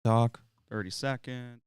talk. 30 seconds.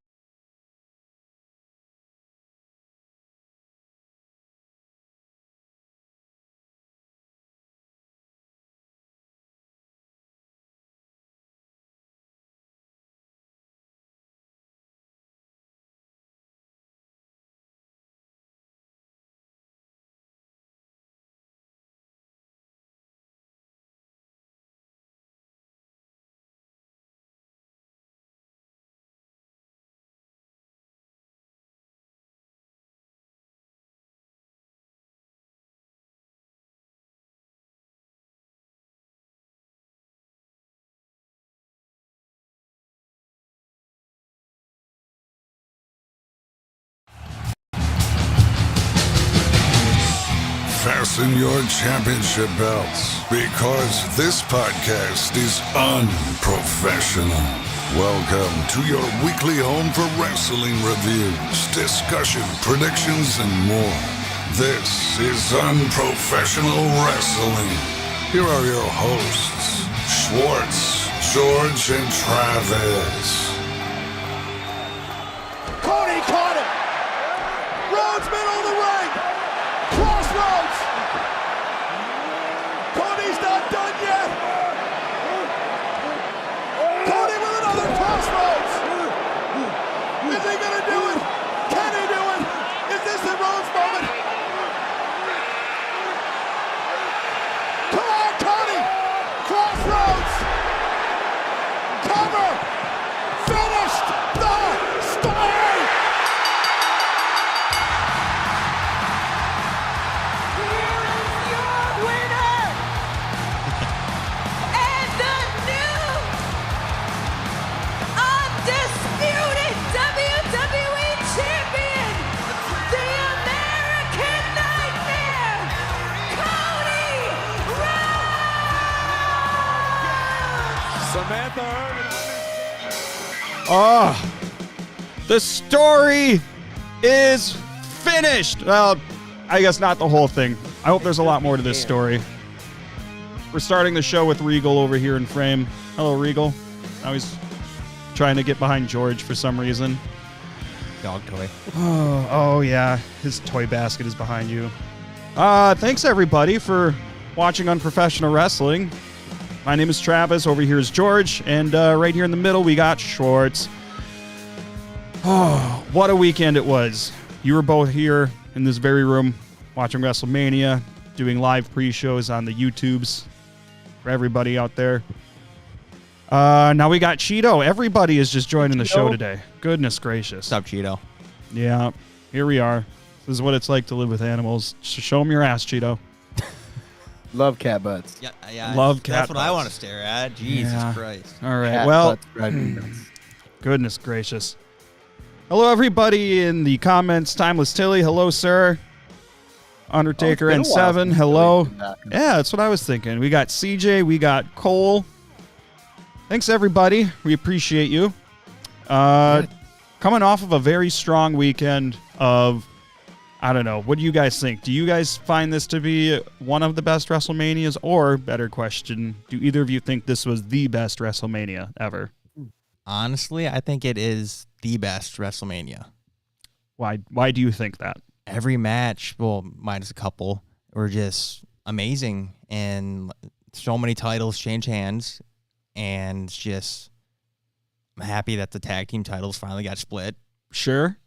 Fasten your championship belts, because this podcast is unprofessional. Welcome to your weekly home for wrestling reviews, discussion, predictions, and more. This is Unprofessional Wrestling. Here are your hosts, Scwartz, George, and Travis. Cody caught him. Rhodes middle of the ring. Crossroads. Cody's not done yet. Cody with another crossroads. Is he gonna do it? Can he do it? Is this the Rhodes moment? Come on, Cody. Crossroads. Cover. Finished the story. The story is finished. Well, I guess not the whole thing. I hope there's a lot more to this story. We're starting the show with Regal over here in frame. Hello, Regal. Now he's trying to get behind George for some reason. Dog toy. Oh yeah. His toy basket is behind you. Thanks, everybody, for watching Unprofessional Wrestling. My name is Travis. Over here is George. And right here in the middle, we got Scwartz. Oh, what a weekend it was. You were both here in this very room watching WrestleMania, doing live pre-shows on the YouTubes for everybody out there. Now we got Cheeto. Everybody is just joining the show today. Goodness gracious. What's up, Cheeto? Yeah, here we are. This is what it's like to live with animals. Just show them your ass, Cheeto. Love cat butts. Yeah. Love cat That's what butts. I want to stare at. Jesus Yeah. Christ. All right, Cat well, butts, red butts. goodness gracious. Hello, everybody in the comments. Timeless Tilly, hello, sir. Undertaker Oh, it's been a while N7, since hello. Tilly's been back. Yeah, that's what I was thinking. We got CJ, we got Cole. Thanks, everybody. We appreciate you. Coming off of a very strong weekend of, I don't know, what do you guys think? Do you guys find this to be one of the best WrestleManias? Or, better question, do either of you think this was the best WrestleMania ever? Honestly, I think it is the best WrestleMania. Why do you think that? Every match, well, minus a couple, were just amazing. And so many titles change hands. And it's just, I'm happy that the tag team titles finally got split. Sure.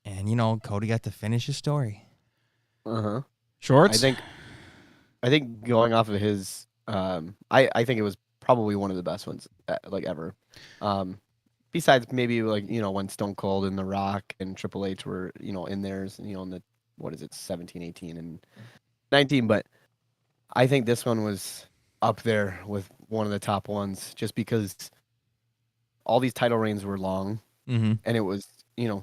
And, you know, Cody got to finish his story. Uh-huh. Shorts? I think going off of his, I think it was probably one of the best ones like ever. Besides maybe like, you know, when Stone Cold and The Rock and Triple H were, you know, in theirs, you know, in the, what is it, 17, 18, and 19. But I think this one was up there with one of the top ones just because all these title reigns were long. Mm-hmm. And it was, you know,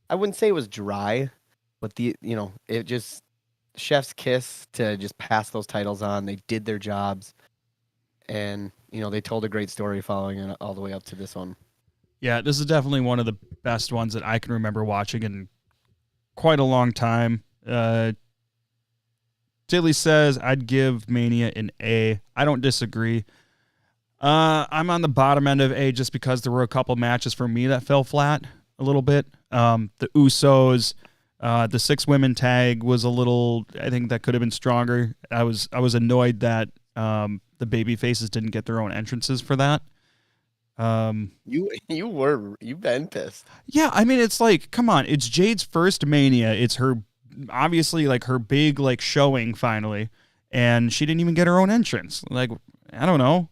I wouldn't say it was dry, but it just chef's kiss to just pass those titles on. They did their jobs, and you know they told a great story following it all the way up to this one. Yeah, this is definitely one of the best ones that I can remember watching in quite a long time. Dilly says I'd give Mania an A. I don't disagree. I'm on the bottom end of A just because there were a couple matches for me that fell flat a little bit. The Usos, the 6-women tag was a little. I think that could have been stronger. I was annoyed that the baby faces didn't get their own entrances for that. You've been pissed. Yeah, I mean, it's like, come on, it's Jade's first Mania. It's her, obviously, like her big like showing finally, and she didn't even get her own entrance. Like, I don't know.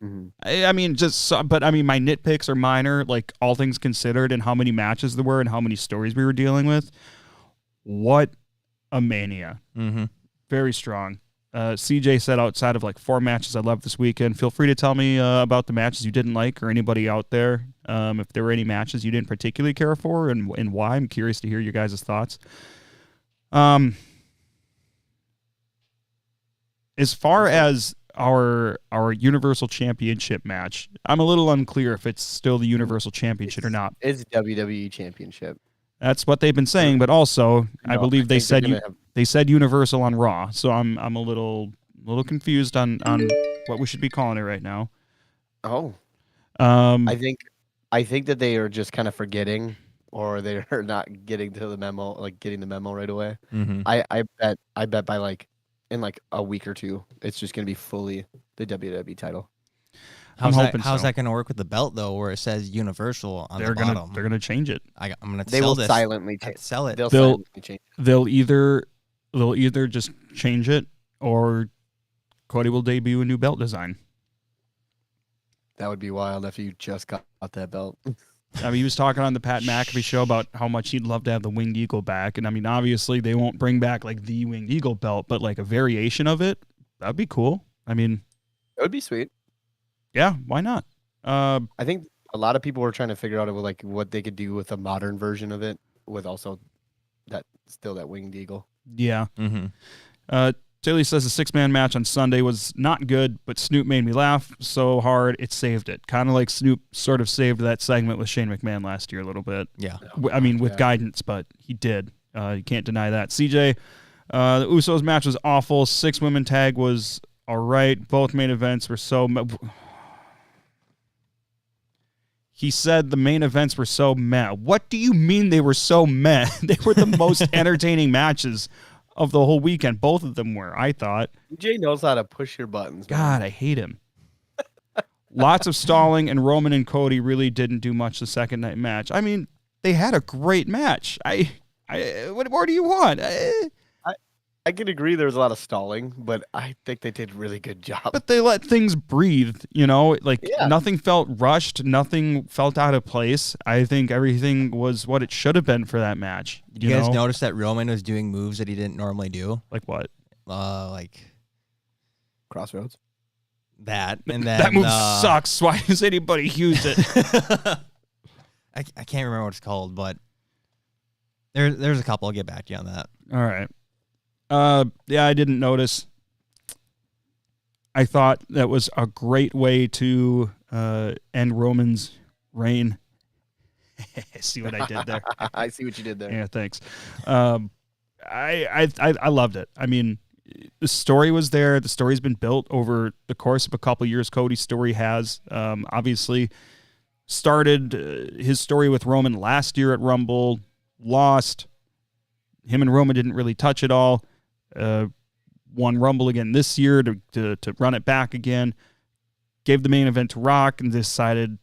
Mm-hmm. I mean, but I mean, my nitpicks are minor, like all things considered, and how many matches there were and how many stories we were dealing with. What a Mania. Mm-hmm. Very strong. CJ said outside of like 4 matches I loved this weekend. Feel free to tell me about the matches you didn't like, or anybody out there, if there were any matches you didn't particularly care for and why. I'm curious to hear your guys' thoughts. As far as our Universal Championship match, I'm a little unclear if it's still the Universal Championship or not. It's WWE Championship. That's what they've been saying, but also No, I believe they said they said Universal on Raw, so I'm a little confused on what we should be calling it right now. Oh, Um, I think that they are just kind of forgetting, or they are not getting to the memo, like getting the memo right away. Mm-hmm. I bet by like in like a week or 2, it's just gonna be fully the WWE title. I'm hoping how's so. that going to work with the belt though, where it says Universal on the bottom? They're gonna change it. I'm going to They sell will this. silently I'd change. sell it. They'll silently change. They'll either just change it, or Cody will debut a new belt design. That would be wild if you just got that belt. I mean, he was talking on the Pat McAfee show about how much he'd love to have the Winged Eagle back. And I mean, obviously they won't bring back like the Winged Eagle belt, but like a variation of it, that'd be cool. I mean, It would be sweet. yeah, why not? I think a lot of people were trying to figure out like what they could do with a modern version of it, with also that Winged Eagle. Yeah. Mm-hmm. Taylor says the 6-man match on Sunday was not good, but Snoop made me laugh so hard it saved it. Kind of like Snoop sort of saved that segment with Shane McMahon last year a little bit. Yeah. I mean, with guidance, but he did. You can't deny that. CJ, the Usos match was awful. 6-women tag was all right. Both main events were so... He said the main events were so meh. What do you mean they were so meh? They were the most entertaining matches of the whole weekend. Both of them were, I thought. DJ knows how to push your buttons. Man. God, I hate him. Lots of stalling, and Roman and Cody really didn't do much the second night match. I mean, they had a great match. What more do you want? I can agree there was a lot of stalling, but I think they did a really good job. But they let things breathe, you know? Like, Yeah. Nothing felt rushed. Nothing felt out of place. I think everything was what it should have been for that match. Did you guys notice that Roman was doing moves that he didn't normally do? Like what? Like Crossroads. that. And then That move sucks. Why does anybody use it? I can't remember what it's called, but there's a couple. I'll get back to you on that. All right. Yeah, I didn't notice. I thought that was a great way to end Roman's reign. See what I did there? I see what you did there. Yeah, thanks. I loved it. I mean, the story was there. The story's been built over the course of a couple of years. Cody's story has obviously started his story with Roman last year at Rumble, lost. Him and Roman didn't really touch it all. Won Rumble again this year to run it back again. Gave the main event to Rock and decided,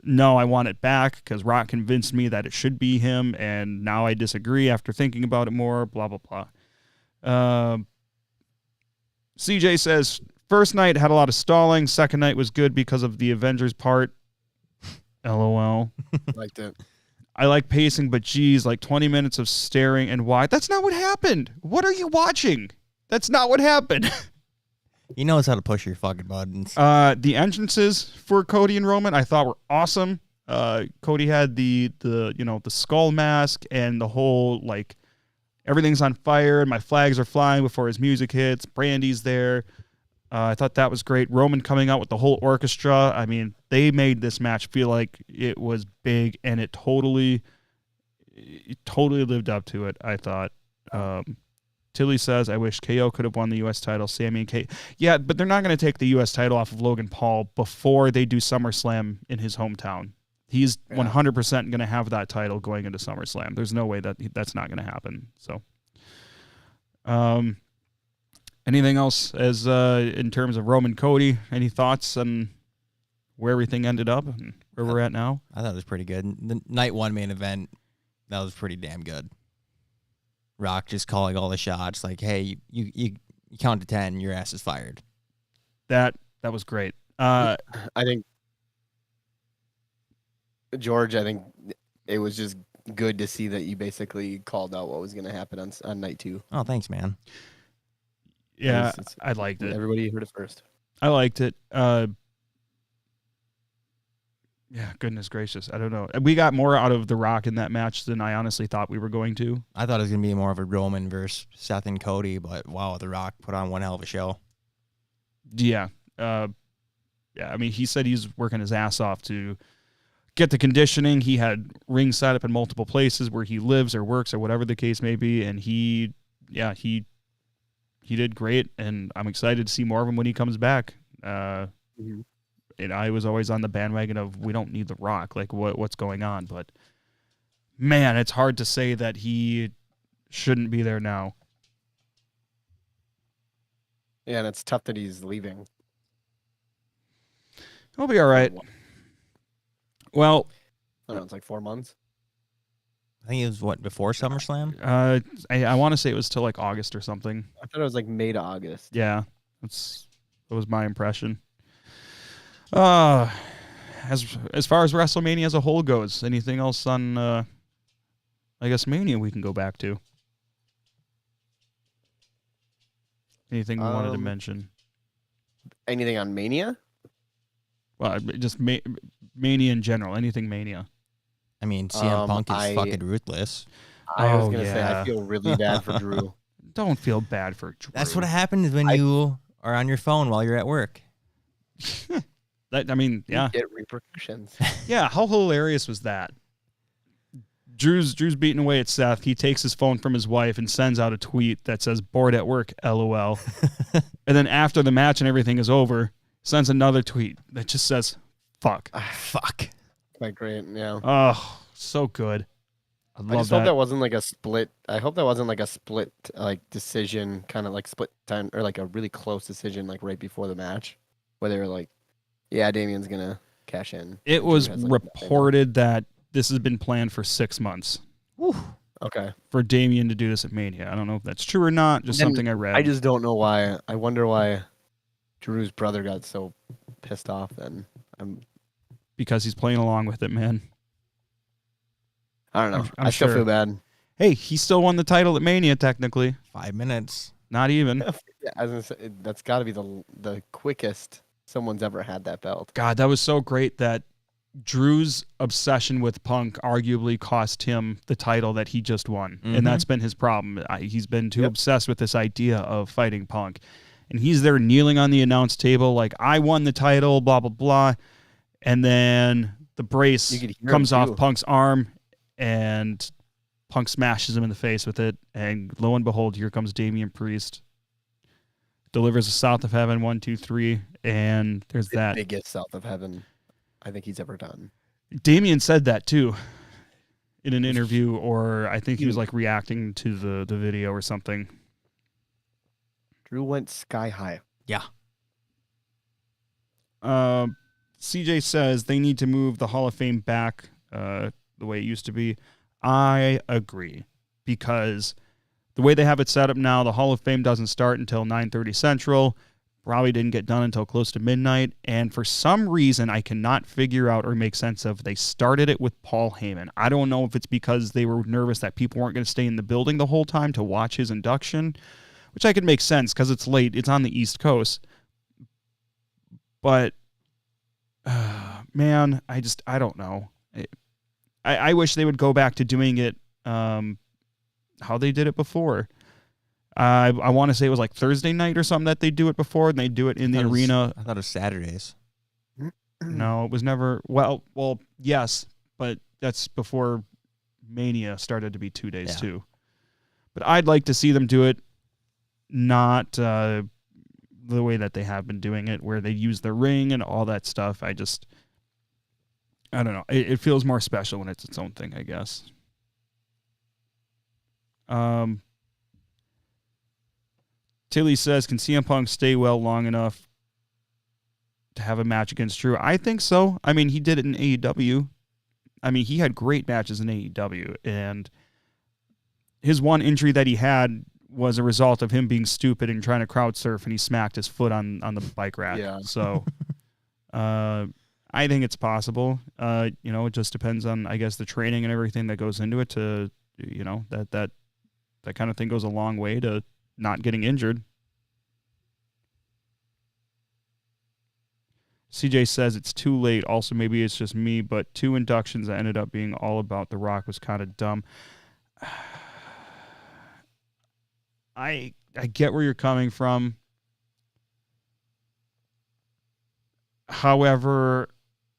no, I want it back because Rock convinced me that it should be him, and now I disagree after thinking about it more, blah, blah, blah. CJ says, first night had a lot of stalling. Second night was good because of the Avengers part. LOL. Liked it. I like pacing, but geez, like 20 minutes of staring and why? That's not what happened. What are you watching? That's not what happened. He knows how to push your fucking buttons. The entrances for Cody and Roman I thought were awesome. Cody had the skull mask and the whole like everything's on fire and my flags are flying before his music hits. Brandy's there. I thought that was great. Roman coming out with the whole orchestra. I mean, they made this match feel like it was big, and it totally lived up to it, I thought. Tilly says, I wish KO could have won the U.S. title. Sammy and K. Yeah, but they're not going to take the U.S. title off of Logan Paul before they do SummerSlam in his hometown. He's 100% going to have that title going into SummerSlam. There's no way that that's not going to happen. So, anything else as in terms of Roman Cody? Any thoughts on where everything ended up and where we're at now? I thought it was pretty good. The night one main event, that was pretty damn good. Rock just calling all the shots, like, hey, you count to 10, your ass is fired. That was great. I think, George, I think it was just good to see that you basically called out what was going to happen on night 2. Oh, thanks, man. Yeah, I liked it. Everybody heard it first. I liked it. Yeah, goodness gracious. I don't know. We got more out of The Rock in that match than I honestly thought we were going to. I thought it was going to be more of a Roman versus Seth and Cody, but wow, The Rock put on one hell of a show. Yeah. I mean, he said he's working his ass off to get the conditioning. He had rings set up in multiple places where he lives or works or whatever the case may be, and he did great, and I'm excited to see more of him when he comes back. And I was always on the bandwagon of we don't need The Rock, like what's going on, but man, it's hard to say that he shouldn't be there now. Yeah, and it's tough that he's leaving. He'll be all right. Well, I don't know, it's like 4 months. I think it was, before SummerSlam? I want to say it was till like August or something. I thought it was like May to August. Yeah, that was my impression. As far as WrestleMania as a whole goes, anything else on, I guess, Mania we can go back to? Anything we wanted to mention? Anything on Mania? Well, just Mania in general. Anything Mania. I mean, CM Punk is fucking ruthless. I was going to say, I feel really bad for Drew. Don't feel bad for Drew. That's what happens when you are on your phone while you're at work. Yeah. You get repercussions. Yeah, how hilarious was that? Drew's beating away at Seth. He takes his phone from his wife and sends out a tweet that says, bored at work, LOL. And then after the match and everything is over, sends another tweet that just says, fuck. Fuck. Quite great, yeah. Oh, so good. I just hope that wasn't like a split. I hope that wasn't like a split decision, kind of like split time, or like a really close decision, like right before the match, where they were like, yeah, Damien's going to cash in. It was reported that this has been planned for 6 months. Whew. Okay. For Damien to do this at Mania. I don't know if that's true or not, just something I read. I just don't know why. I wonder why Drew's brother got so pissed off then. Because he's playing along with it, man. I don't know. I'm I still sure. feel bad. Hey, he still won the title at Mania, technically. 5 minutes. Not even. Yeah, I was gonna say, that's got to be the quickest someone's ever had that belt. God, that was so great that Drew's obsession with Punk arguably cost him the title that he just won. Mm-hmm. And that's been his problem. He's been too obsessed with this idea of fighting Punk. And he's there kneeling on the announce table like, I won the title, blah, blah, blah. And then the brace comes off Punk's arm, and Punk smashes him in the face with it. And lo and behold, here comes Damian Priest. Delivers a South of Heaven, 1, 2, 3, and there's that. Biggest South of Heaven I think he's ever done. Damien said that too in an interview, or I think he was like reacting to the video or something. Drew went sky high. Yeah. CJ says they need to move the Hall of Fame back the way it used to be. I agree, because the way they have it set up now, the Hall of Fame doesn't start until 9:30 Central. Probably didn't get done until close to midnight. And for some reason, I cannot figure out or make sense of, they started it with Paul Heyman. I don't know if it's because they were nervous that people weren't going to stay in the building the whole time to watch his induction, which I could make sense because it's late. It's on the East Coast. But, man, I don't know. I wish they would go back to doing it how they did it before. I want to say it was like Thursday night or something that they do it before, and they do it in the arena. I thought it was Saturdays. No, it was never. Well, yes, but that's before Mania started to be 2 days too. But I'd like to see them do it not the way that they have been doing it, where they use the ring and all that stuff. I don't know. It feels more special when it's its own thing, I guess. Tilly says, can CM Punk stay well long enough to have a match against Drew? I think so. I mean, he did it in AEW. I mean, he had great matches in AEW, and his one injury that he had was a result of him being stupid and trying to crowd surf, and he smacked his foot on the bike rack. Yeah. So I think it's possible. It just depends on, I guess, the training and everything that goes into it to, that kind of thing goes a long way to not getting injured. CJ says it's too late. Also, maybe it's just me, but 2 inductions that ended up being all about The Rock was kind of dumb. I get where you're coming from. However,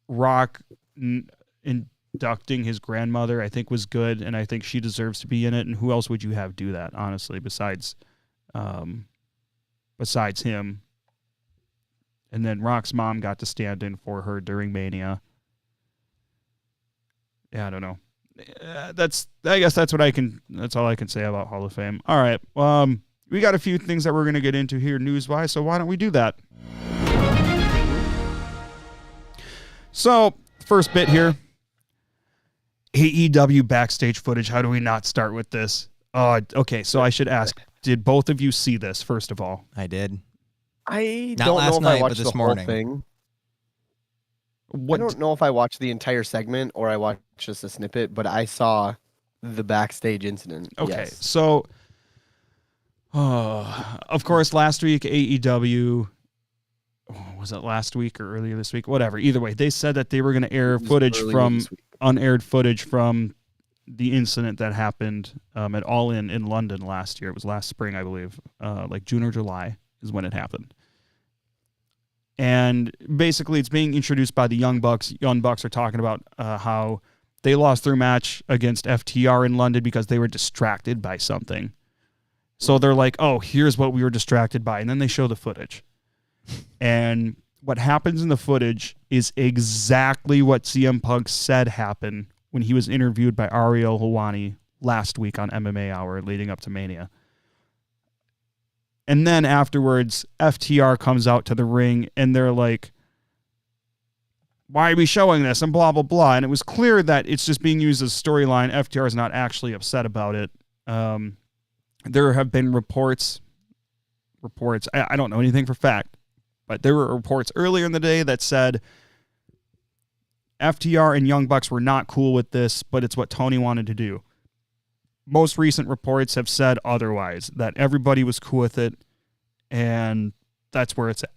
Rock inducting his grandmother, I think, was good, and I think she deserves to be in it. And who else would you have do that, honestly, besides him? And then Rock's mom got to stand in for her during Mania. Yeah, I don't know. I guess that's all I can say about Hall of Fame. All right. We got a few things that we're going to get into here news-wise, so why don't we do that? So, first bit here. AEW backstage footage. How do we not start with this? Okay, so I should ask, did both of you see this, first of all? I did. I Not don't last know if night, I watched but this the morning. whole thing. What? I don't know if I watched the entire segment or I watched just a snippet, but I saw the backstage incident. Okay, yes. So, of course, last week, AEW, was it last week or earlier this week? Whatever. Either way, they said that they were going to air unaired footage from the incident that happened at All In London last year. It was last spring, I believe, like June or July is when it happened. And basically, it's being introduced by the Young Bucks. Young Bucks are talking about how they lost their match against FTR in London because they were distracted by something. So they're like, oh, here's what we were distracted by. And then they show the footage. And what happens in the footage is exactly what CM Punk said happened when he was interviewed by Ariel Helwani last week on MMA Hour leading up to Mania. And then afterwards, FTR comes out to the ring, and they're like, why are we showing this? And blah, blah, blah. And it was clear that it's just being used as storyline. FTR is not actually upset about it. There have been reports. I don't know anything for fact, but there were reports earlier in the day that said FTR and Young Bucks were not cool with this, but it's what Tony wanted to do. Most recent reports have said otherwise, that everybody was cool with it, and that's where it's at.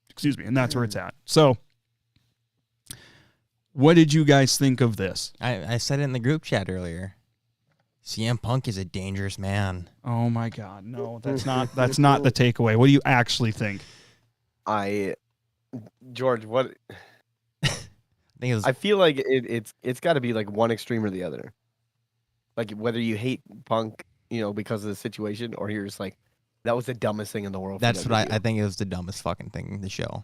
Excuse me, and that's where it's at. So, what did you guys think of this? I said it in the group chat earlier. CM Punk is a dangerous man. Oh my God, no, that's not the takeaway. What do you actually think? George, what? I feel like it's got to be like one extreme or the other. Like whether you hate Punk, because of the situation, or you're just like, that was the dumbest thing in the world. That's what I think. It was the dumbest fucking thing in the show.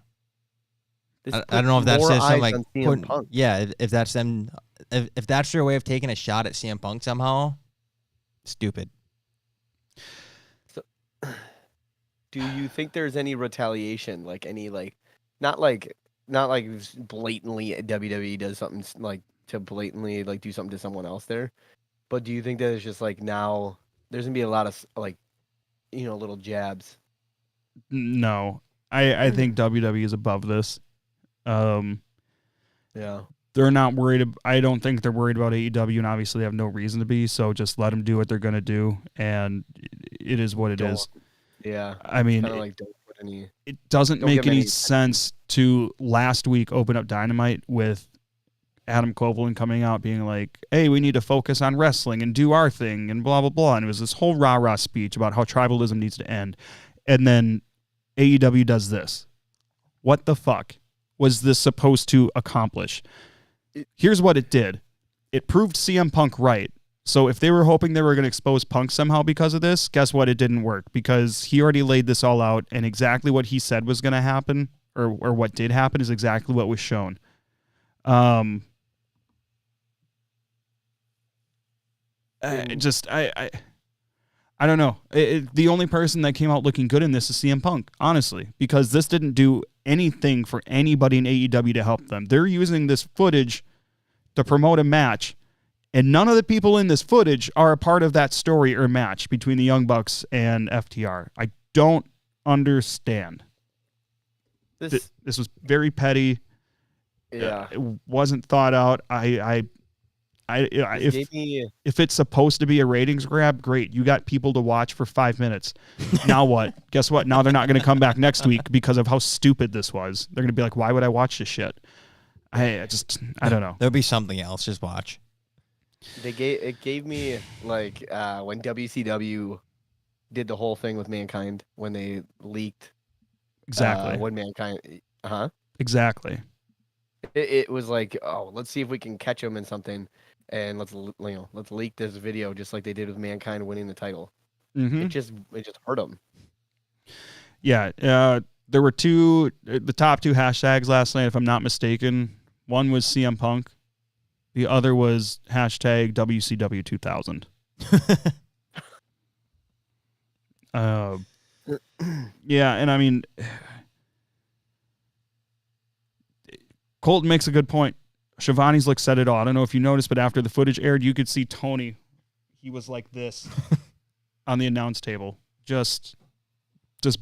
I don't know if that's just some like, if that's them, if that's their way of taking a shot at CM Punk somehow, stupid. So, do you think there's any retaliation, like any not like blatantly WWE does something like to blatantly like do something to someone else there? But do you think that it's just like now there's gonna be a lot of like, little jabs? No, I think WWE is above this. Yeah, they're not worried. I don't think they're worried about AEW, and obviously they have no reason to be. So just let them do what they're gonna do, and it is what it is. Yeah, I mean, it doesn't make any sense to last week open up Dynamite with Adam Copeland coming out being like, hey, we need to focus on wrestling and do our thing and blah, blah, blah. And it was this whole rah-rah speech about how tribalism needs to end. And then AEW does this. What the fuck was this supposed to accomplish? Here's what it did. It proved CM Punk right So if they were hoping they were going to expose Punk somehow because of this, guess what? It didn't work because he already laid this all out, and exactly what he said was going to happen, or what did happen, is exactly what was shown. I don't know. The only person that came out looking good in this is CM Punk, honestly, because this didn't do anything for anybody in AEW to help them. They're using this footage to promote a match, and none of the people in this footage are a part of that story or match between the Young Bucks and FTR. I don't understand. This was very petty. Yeah. It wasn't thought out. If it's supposed to be a ratings grab, great. You got people to watch for 5 minutes. Now what? Guess what? Now they're not going to come back next week because of how stupid this was. They're going to be like, why would I watch this shit? I don't know. There'll be something else. Just watch. It gave me like when WCW did the whole thing with Mankind when they leaked Exactly. when Mankind, Exactly. It was like, oh, let's see if we can catch him in something, and let's leak this video just like they did with Mankind winning the title. Mm-hmm. It just hurt him. Yeah. There were the top two hashtags last night, if I'm not mistaken. One was CM Punk. The other was hashtag WCW 2000. Yeah, and I mean, Colton makes a good point. Shivani's look said it all. I don't know if you noticed, but after the footage aired, you could see Tony. He was like this on the announce table. Just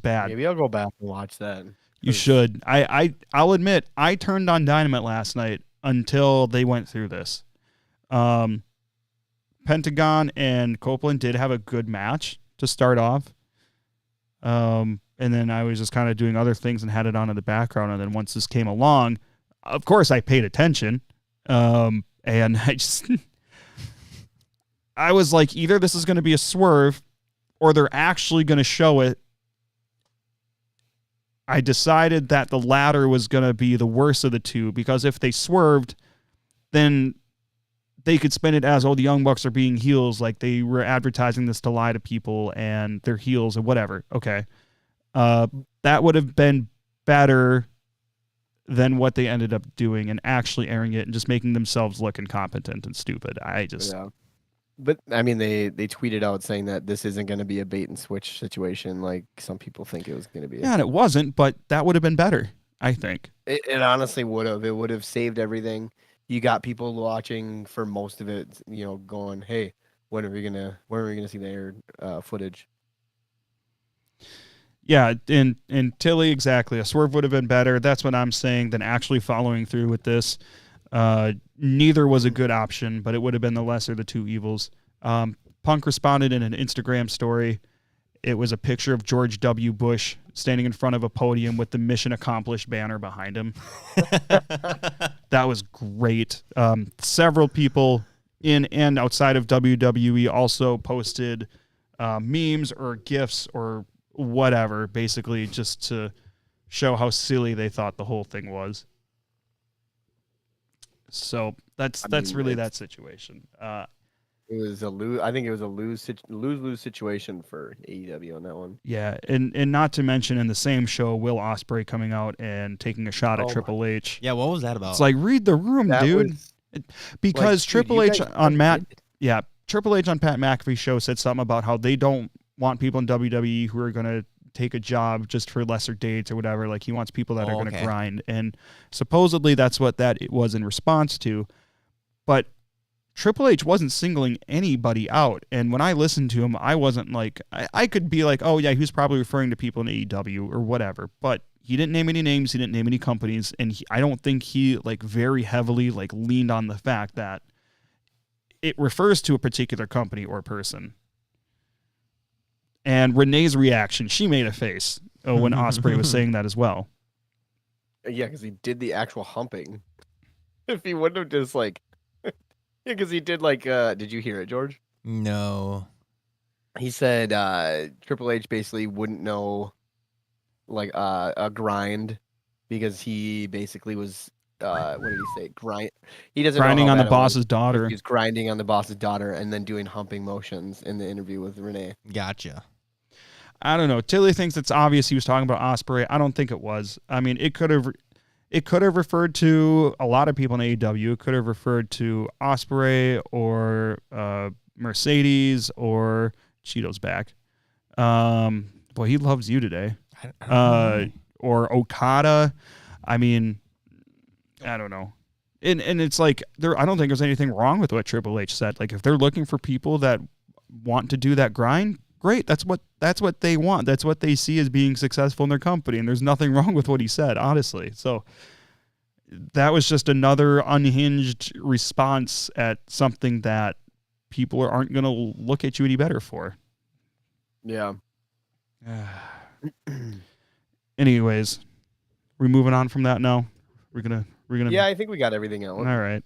bad. Maybe I'll go back and watch that. You should. I'll admit, I turned on Dynamite last night until they went through this. Pentagon and Copeland did have a good match to start off. And then I was just kind of doing other things and had it on in the background. And then once this came along, of course I paid attention. And I was like, either this is going to be a swerve or they're actually going to show it. I decided that the latter was going to be the worst of the two, because if they swerved, then they could spin it as, oh, the Young Bucks are being heels, like they were advertising this to lie to people and they're heels or whatever. Okay. That would have been better than what they ended up doing and actually airing it and just making themselves look incompetent and stupid. Yeah. But I mean, they tweeted out saying that this isn't going to be a bait and switch situation like some people think it was going to be. Yeah, and it wasn't, but that would have been better, I think. It honestly would have. It would have saved everything. You got people watching for most of it, going, "Hey, when are we gonna see the aired footage?" Yeah, and Tilly, exactly. A swerve would have been better. That's what I'm saying, than actually following through with this. Neither was a good option, but it would have been the lesser of the two evils. Punk responded in an Instagram story. It was a picture of George W. Bush standing in front of a podium with the Mission Accomplished banner behind him. That was great. Several people in and outside of WWE also posted memes or GIFs or whatever, basically just to show how silly they thought the whole thing was. So that's really that situation. It was I think it was a lose situation for AEW on that one. Yeah, and not to mention in the same show, Will Ospreay coming out and taking a shot at Triple H. Yeah, what was that about? It's like, read the room, dude. Because Triple H on Triple H on Pat McAfee's show said something about how they don't want people in WWE who are going to take a job just for lesser dates or whatever. Like, he wants people that are going to grind. And supposedly that's what that was in response to. But Triple H wasn't singling anybody out. And when I listened to him, I wasn't like, I could be like, oh yeah, he was probably referring to people in AEW or whatever. But he didn't name any names. He didn't name any companies. And I don't think he very heavily leaned on the fact that it refers to a particular company or person. And Renee's reaction, she made a face when Ospreay was saying that as well. Yeah, because he did the actual humping. If he wouldn't have just yeah, because he did did you hear it, George? No. He said Triple H basically wouldn't know a grind because he basically was what did he say? He doesn't Grinding know on how the bad it was. boss's daughter. He's grinding on the boss's daughter and then doing humping motions in the interview with Renee. Gotcha. I don't know. Tilly thinks it's obvious he was talking about Ospreay. I don't think it was. I mean, it could have referred to a lot of people in AEW. It could have referred to Ospreay or Mercedes or Cheeto's back. Boy, he loves you today. I don't know. Or Okada. I mean, I don't know. And it's like I don't think there's anything wrong with what Triple H said. Like if they're looking for people that want to do that grind, great. That's what they want. That's what they see as being successful in their company. And there's nothing wrong with what he said, honestly. So that was just another unhinged response at something that people aren't going to look at you any better for. Yeah. Anyways, we're moving on from that now. We're gonna. Yeah, I think we got everything out. All right.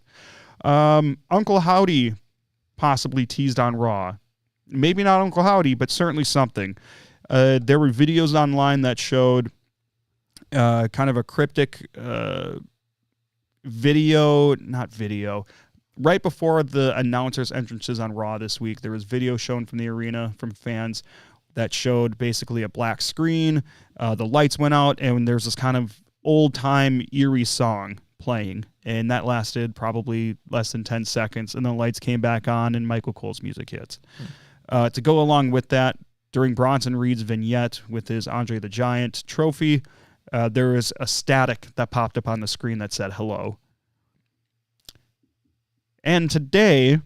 Uncle Howdy possibly teased on Raw. Maybe not Uncle Howdy, but certainly something. There were videos online that showed kind of a cryptic not video. Right before the announcers' entrances on Raw this week, there was video shown from the arena from fans that showed basically a black screen. The lights went out, and there's this kind of old-time eerie song playing, and that lasted probably less than 10 seconds, and the lights came back on, and Michael Cole's music hits. To go along with that, during Bronson Reed's vignette with his Andre the Giant trophy, there was a static that popped up on the screen that said hello. And today,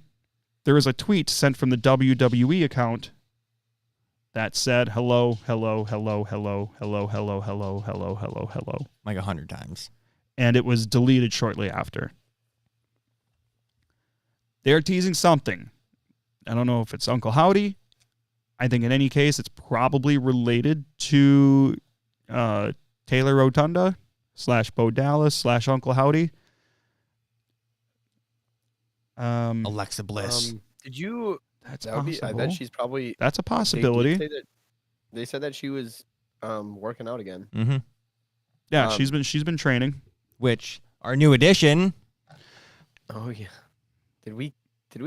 there was a tweet sent from the WWE account that said hello, hello, hello, hello, hello, hello, hello, hello, hello, hello. Like 100 times. And it was deleted shortly after. They're teasing something. I don't know if it's Uncle Howdy. I think in any case, it's probably related to Taylor Rotunda / Bo Dallas / Uncle Howdy. Alexa Bliss. Did you? That's That would be, I bet she's probably. That's a possibility. They said that she was working out again. Mm-hmm. Yeah, she's been training. Which our new addition. Oh yeah. Did we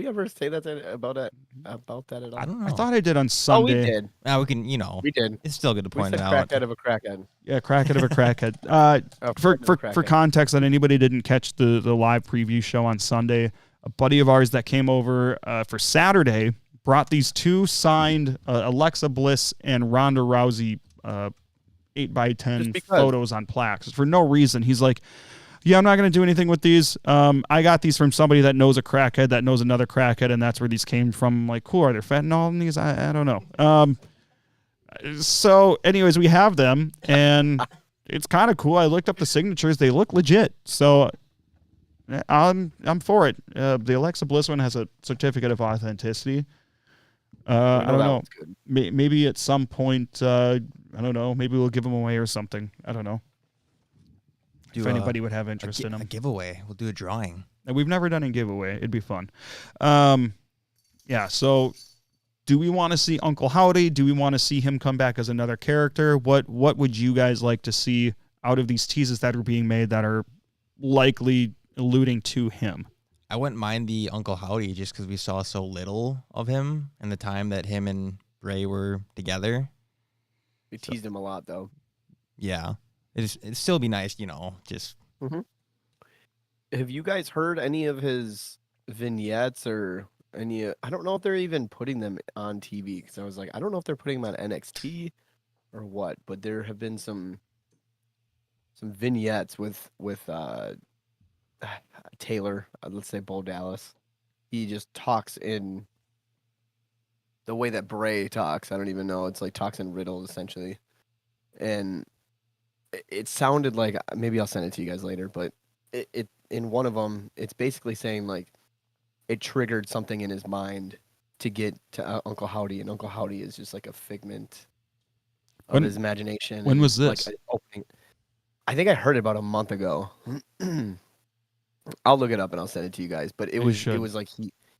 ever say that about that at all? I don't know. I thought I did on Sunday. Oh, we did. We can, We did. It's still good to We point said it out. crackhead of a crackhead. Yeah, crackhead of a crackhead. For context, that anybody didn't catch the live preview show on Sunday, a buddy of ours that came over for Saturday brought these two signed Alexa Bliss and Ronda Rousey 8x10 photos on plaques for no reason. He's like, yeah, I'm not going to do anything with these. I got these from somebody that knows a crackhead that knows another crackhead, and that's where these came from. I'm like, cool, are there fentanyl in these? I don't know. So anyways, we have them, and it's kind of cool. I looked up the signatures. They look legit. So I'm for it. The Alexa Bliss one has a certificate of authenticity. I don't know. Maybe at some point, I don't know. Maybe we'll give them away or something. I don't know. If anybody would have interest in them. A giveaway. We'll do a drawing. And we've never done a giveaway. It'd be fun. Yeah, so do we want to see Uncle Howdy? Do we want to see him come back as another character? What would you guys like to see out of these teases that are being made that are likely alluding to him? I wouldn't mind the Uncle Howdy just because we saw so little of him in the time that him and Bray were together. We teased him a lot, though. Yeah. It'd still be nice, just... Mm-hmm. Have you guys heard any of his vignettes or any... I don't know if they're even putting them on TV, because I was like, I don't know if they're putting them on NXT or what, but there have been some vignettes with Taylor, let's say Bo Dallas. He just talks in the way that Bray talks. I don't even know. It's like talks in riddles, essentially. And it sounded like, maybe I'll send it to you guys later, but it in one of them, it's basically saying like it triggered something in his mind to get to Uncle Howdy, and Uncle Howdy is just like a figment of his imagination. When was this? Like opening. I think I heard it about a month ago. I'll look it up and I'll send it to you guys. But it was like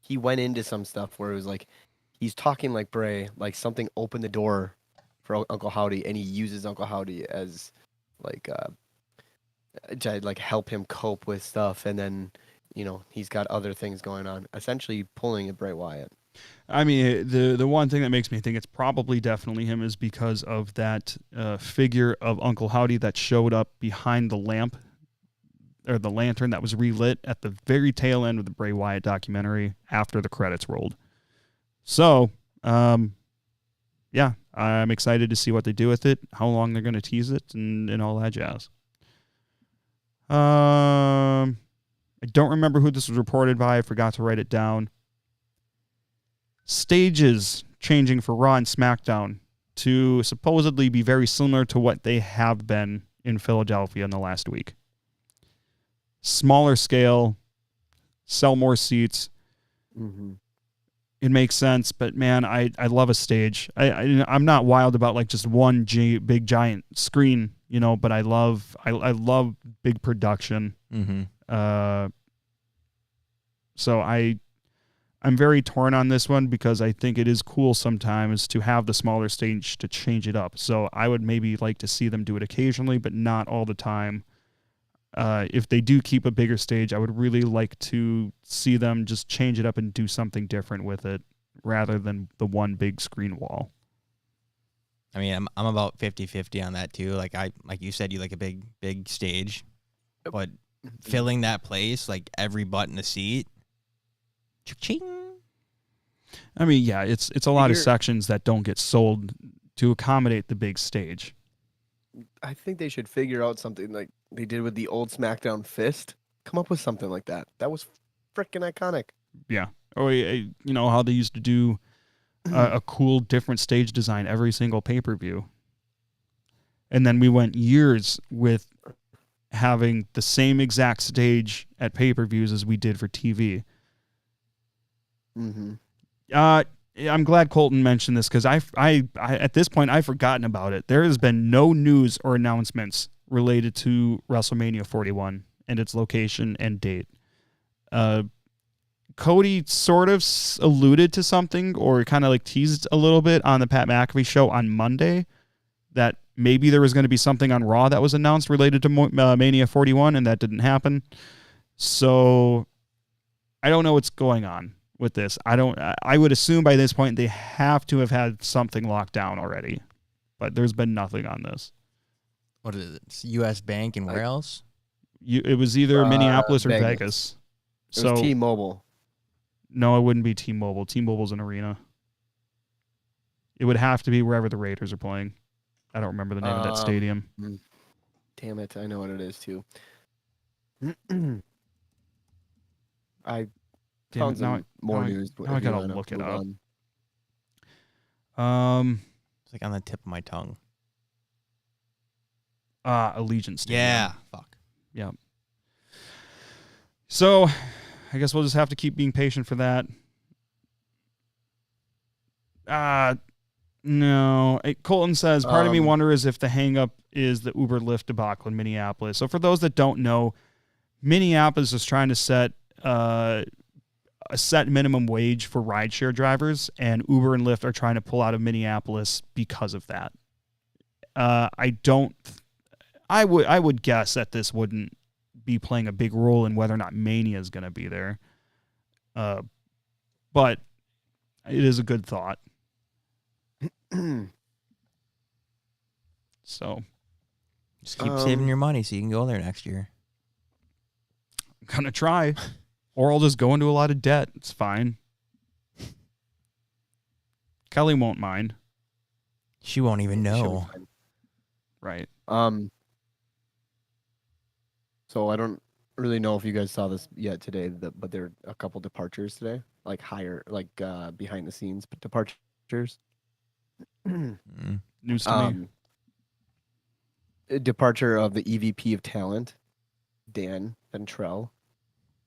he went into some stuff where it was like he's talking like Bray, like something opened the door for Uncle Howdy, and he uses Uncle Howdy as like to like help him cope with stuff, and then he's got other things going on. Essentially, pulling a Bray Wyatt. I mean, the one thing that makes me think it's probably definitely him is because of that figure of Uncle Howdy that showed up behind the lamp or the lantern that was relit at the very tail end of the Bray Wyatt documentary after the credits rolled. So, yeah, I'm excited to see what they do with it, how long they're going to tease it, and all that jazz. I don't remember who this was reported by. I forgot to write it down. Stages changing for Raw and SmackDown to supposedly be very similar to what they have been in Philadelphia in the last week. Smaller scale, sell more seats. Mm-hmm. It makes sense, but man, I love a stage. I'm not wild about like just one big giant screen, but I love big production. Mm-hmm. So I'm very torn on this one because I think it is cool sometimes to have the smaller stage to change it up. So I would maybe like to see them do it occasionally, but not all the time. If they do keep a bigger stage, I would really like to see them just change it up and do something different with it rather than the one big screen wall. I mean, I'm about 50-50 on that too. Like you said, you like a big stage, but filling that place, like every butt in the seat, cha-ching. I mean, yeah, it's a lot of sections that don't get sold to accommodate the big stage. I think they should figure out something like they did with the old SmackDown Fist. Come up with something like that. That was freaking iconic. Yeah. Or how they used to do a cool different stage design every single pay-per-view. And then we went years with having the same exact stage at pay-per-views as we did for TV. Mm-hmm. I'm glad Colton mentioned this because I at this point I've forgotten about it. There has been no news or announcements related to WrestleMania 41 and its location and date. Cody sort of alluded to something or kind of like teased a little bit on the Pat McAfee show on Monday that maybe there was going to be something on Raw that was announced related to Mania 41, and that didn't happen. So I don't know what's going on with this. I would assume by this point they have to have had something locked down already, but there's been nothing on this. What is it? It's U.S. Bank and where else? It was either Minneapolis or Vegas. It was T-Mobile. No, it wouldn't be T-Mobile. T-Mobile's an arena. It would have to be wherever the Raiders are playing. I don't remember the name of that stadium. Damn it, I know what it is too. I found some more news. Now I gotta look it up. It's like on the tip of my tongue. Allegiant Stadium. Yeah. Fuck. Yeah. So, I guess we'll just have to keep being patient for that. No. Colton says, part of me wonders if the hang-up is the Uber Lyft debacle in Minneapolis. So for those that don't know, Minneapolis is trying to set a set minimum wage for rideshare drivers, and Uber and Lyft are trying to pull out of Minneapolis because of that. I would guess that this wouldn't be playing a big role in whether or not Mania is going to be there. But it is a good thought. So just keep saving your money so you can go there next year. I'm going to try. Or I'll just go into a lot of debt. It's fine. Kelly won't mind. She won't even know. Right. So I don't really know if you guys saw this yet today, but there are a couple departures today, like behind the scenes departures. News to me. A departure of the EVP of talent, Dan Ventrell.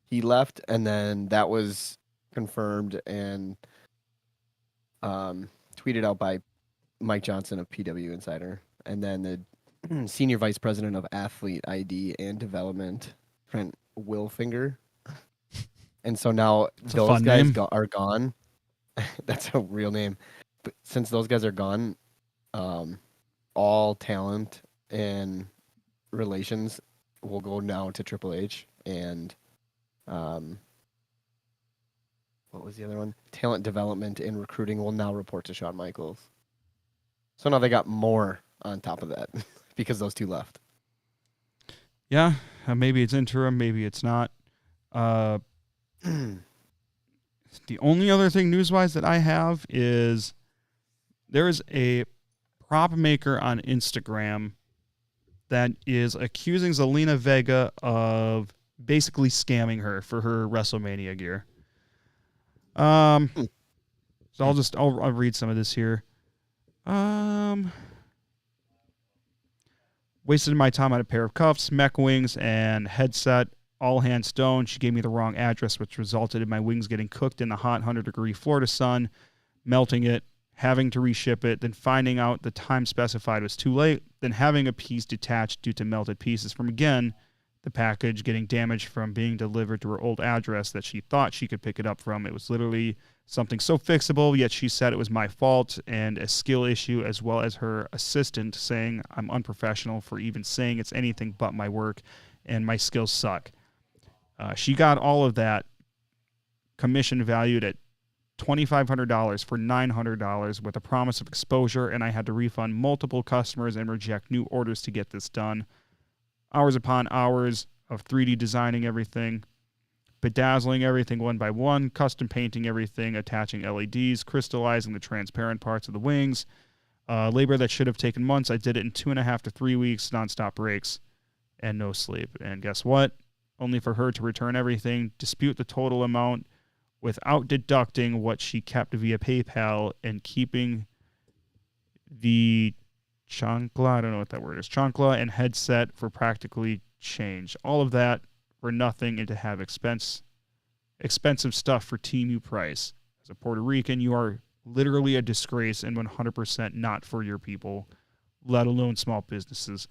He left, and then that was confirmed and tweeted out by Mike Johnson of PW Insider. And then the Senior Vice President of Athlete ID and Development, Trent Wilfinger. And so now those guys are gone. That's a real name. But since those guys are gone, all talent and relations will go now to Triple H, and what was the other one? Talent development and recruiting will now report to Shawn Michaels. So now they got more on top of that because those two left. Yeah, maybe it's interim, maybe it's not. The only other thing news-wise that I have is there's a prop maker on Instagram that is accusing Zelina Vega of basically scamming her for her WrestleMania gear. So I'll read some of this here. Wasted my time on a pair of cuffs, mech wings, and headset. All hands stone. She gave me the wrong address, which resulted in my wings getting cooked in the hot 100-degree Florida sun, melting it, having to reship it, then finding out the time specified was too late, then having a piece detached due to melted pieces from, again, the package getting damaged from being delivered to her old address that she thought she could pick it up from. It was literally something so fixable, yet she said it was my fault and a skill issue, as well as her assistant saying I'm unprofessional for even saying it's anything but my work and my skills suck. She got all of that commission valued at $2,500 for $900 with a promise of exposure, and I had to refund multiple customers and reject new orders to get this done. Hours upon hours of 3D designing everything, bedazzling everything one by one, custom painting everything, attaching LEDs, crystallizing the transparent parts of the wings. Labor that should have taken months, I did it in 2.5 to 3 weeks, nonstop breaks, and no sleep. And guess what? Only for her to return everything, dispute the total amount without deducting what she kept via PayPal and keeping the chancla, I don't know what that word is, chancla and headset for practically change. All of that for nothing, and to have expensive stuff for Team U price. As a Puerto Rican, you are literally a disgrace and 100% not for your people, let alone small businesses.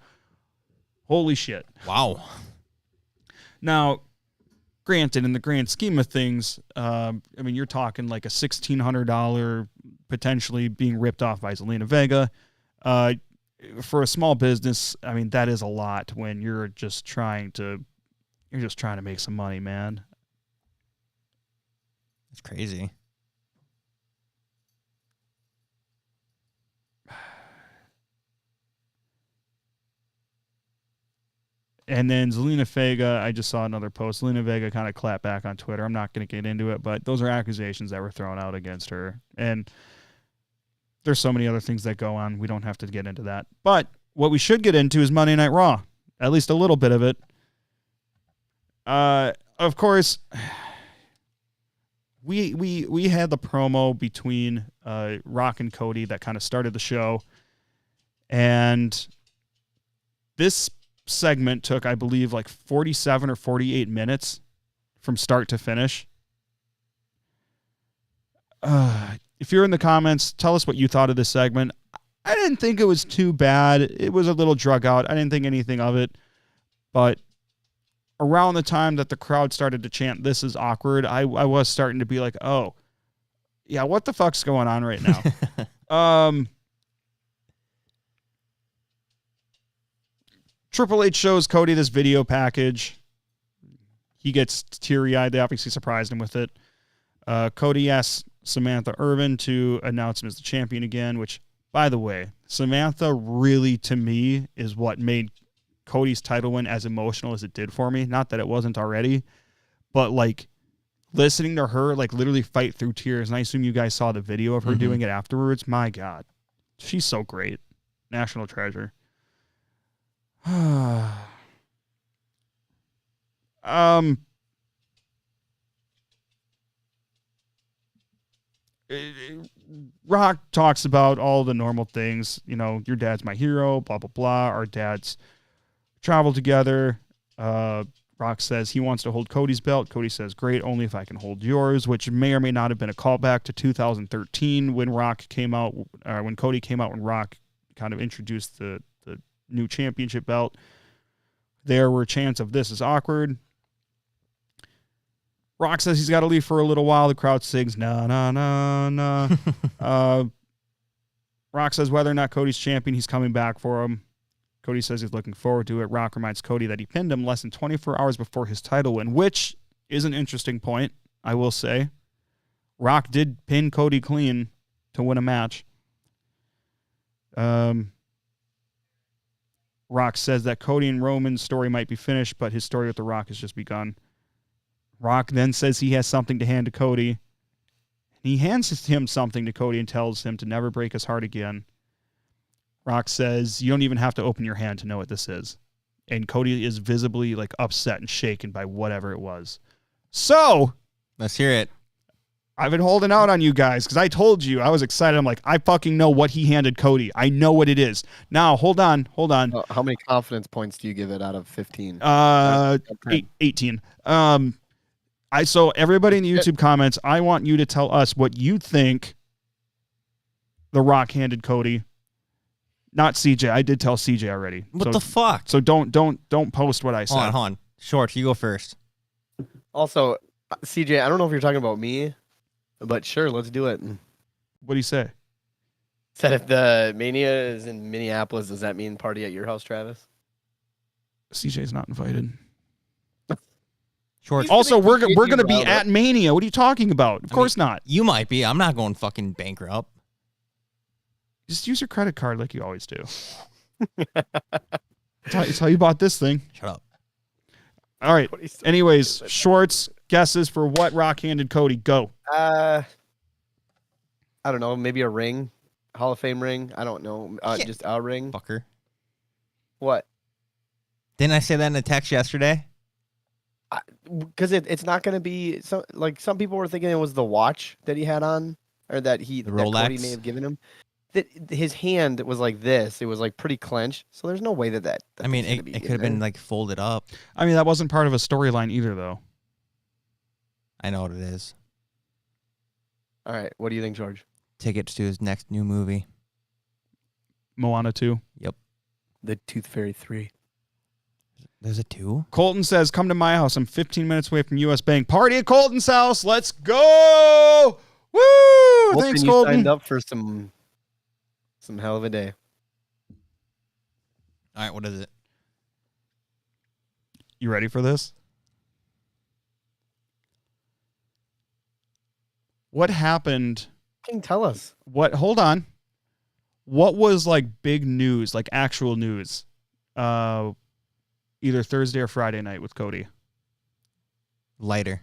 Holy shit. Wow. Now, granted, in the grand scheme of things, I mean, you're talking like a $1,600 potentially being ripped off by Zelina Vega. For a small business, I mean, that is a lot when you're just trying to make some money, man. It's crazy. And then Zelina Vega, I just saw another post. Zelina Vega kind of clapped back on Twitter. I'm not going to get into it, but those are accusations that were thrown out against her. And there's so many other things that go on. We don't have to get into that. But what we should get into is Monday Night Raw. At least a little bit of it. Of course, we had the promo between Rock and Cody that kind of started the show. And this segment took, I believe, like 47 or 48 minutes from start to finish. If you're in the comments, tell us what you thought of this segment. I didn't think it was too bad. It was a little drug out. I didn't think anything of it. But around the time that the crowd started to chant, "This is awkward," I was starting to be like, oh, yeah, what the fuck's going on right now? Triple H shows Cody this video package. He gets teary-eyed. They obviously surprised him with it. Cody asks Samantha Irvin to announce him as the champion again, which, by the way, Samantha really, to me, is what made Cody's title win as emotional as it did for me. Not that it wasn't already, but, like, listening to her, like, literally fight through tears, and I assume you guys saw the video of her doing it afterwards. My God. She's so great. National treasure. Rock talks about all the normal things. You know, your dad's my hero, blah, blah, blah. Our dads travel together. Rock says he wants to hold Cody's belt. Cody says, great, only if I can hold yours, which may or may not have been a callback to 2013 when Rock came out, when Cody came out, when Rock kind of introduced the new championship belt. There were chants of "this is awkward." Rock says he's got to leave for a little while. The crowd sings, "Na, na, na, na." Rock says whether or not Cody's champion, he's coming back for him. Cody says he's looking forward to it. Rock reminds Cody that he pinned him less than 24 hours before his title win, which is an interesting point, I will say. Rock did pin Cody clean to win a match. Rock says that Cody and Roman's story might be finished, but his story with The Rock has just begun. Rock then says he has something to hand to Cody. He hands him something to Cody and tells him to never break his heart again. Rock says, you don't even have to open your hand to know what this is. And Cody is visibly like upset and shaken by whatever it was. So, let's hear it. I've been holding out on you guys because I told you I was excited. I'm like, I fucking know what he handed Cody. I know what it is. Now, hold on. How many confidence points do you give it out of 15? 18. So everybody in the YouTube comments, I want you to tell us what you think The Rock handed Cody. Not CJ. I did tell CJ already. What the fuck? So don't post what I said. Hold on. Schwartz, you go first. Also, CJ, I don't know if you're talking about me, but sure, let's do it. What do you say? Said if the Mania is in Minneapolis, does that mean party at your house, Travis? CJ's not invited. Schwartz. Also, we're going to be at Mania. What are you talking about? Of course not. You might be. I'm not going fucking bankrupt. Just use your credit card like you always do. That's how you bought this thing. Shut up. All right. Anyways, Schwartz, guesses for what Rock handed Cody. Go. I don't know. Maybe a ring. Hall of Fame ring. I don't know. Just a ring. Fucker. What? Didn't I say that in a text yesterday? Because it's not going to be... some people were thinking it was the watch that he had on, or that Rolex. Cody may have given him. That his hand was like this. It was like pretty clenched. So there's no way that I mean, it could have been like folded up. I mean, that wasn't part of a storyline either, though. I know what it is. All right. What do you think, George? Tickets to his next new movie. Moana 2. Yep. The Tooth Fairy 3. There's a 2? Colton says, come to my house. I'm 15 minutes away from U.S. Bank. Party at Colton's house. Let's go. Woo! Thanks, you Colton. Signed up for some hell of a day. All right, what is it? You ready for this? What happened? Can tell us. Hold on. What was like big news, like actual news, either Thursday or Friday night with Cody? Lighter.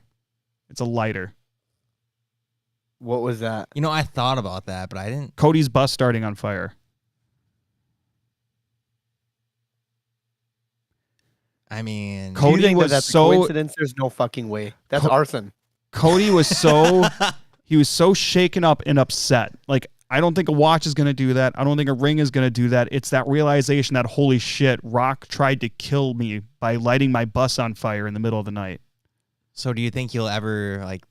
It's a lighter. What was that? You know, I thought about that, but I didn't. Cody's bus starting on fire. I mean, Cody was that's so a coincidence. There's no fucking way. That's arson. Cody was so he was so shaken up and upset. Like, I don't think a watch is going to do that. I don't think a ring is going to do that. It's that realization that, holy shit, Rock tried to kill me by lighting my bus on fire in the middle of the night. So do you think he'll ever like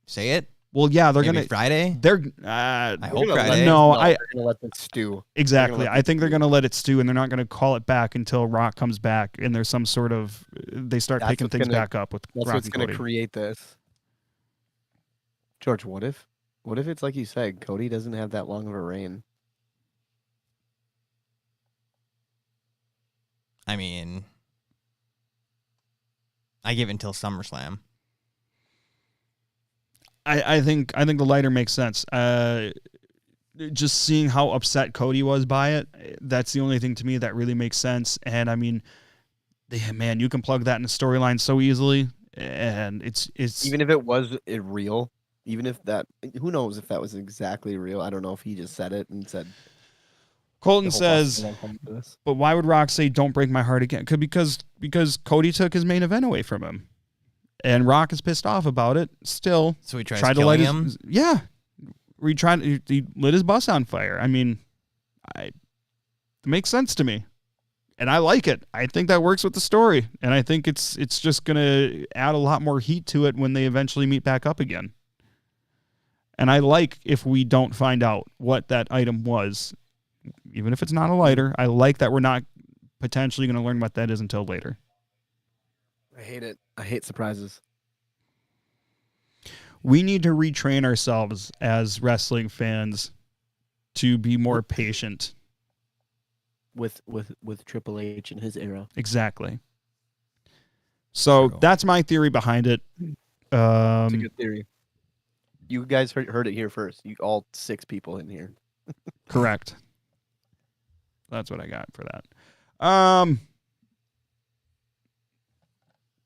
say it? Well, yeah, they're Maybe going to Friday. I hope Friday. No, they're going to let it stew. Exactly. I think they're going to let it stew, and they're not going to call it back until Rock comes back, and there's some sort of they start picking things back up with That's Rock what's and going to Cody. create this. George, what if it's like you said, Cody doesn't have that long of a reign? I mean, I give it until SummerSlam. I think the lighter makes sense. Just seeing how upset Cody was by it, that's the only thing to me that really makes sense. And I mean, man, you can plug that in a storyline so easily, and it's even if it was real, even if that, who knows if that was exactly real? I don't know if he just said it and said. Colton says, but why would Rock say "Don't break my heart again"? Because Cody took his main event away from him. And Rock is pissed off about it. Still, so he tried to light him. He lit his bus on fire. I mean, it makes sense to me, and I like it. I think that works with the story, and I think it's just gonna add a lot more heat to it when they eventually meet back up again. And I like if we don't find out what that item was, even if it's not a lighter. I like that we're not potentially going to learn what that is until later. I hate it. I hate surprises. We need to retrain ourselves as wrestling fans to be more patient. with Triple H in his era. Exactly. So that's my theory behind it. It's a good theory. You guys heard it here first. You all 6 people in here. Correct. That's what I got for that.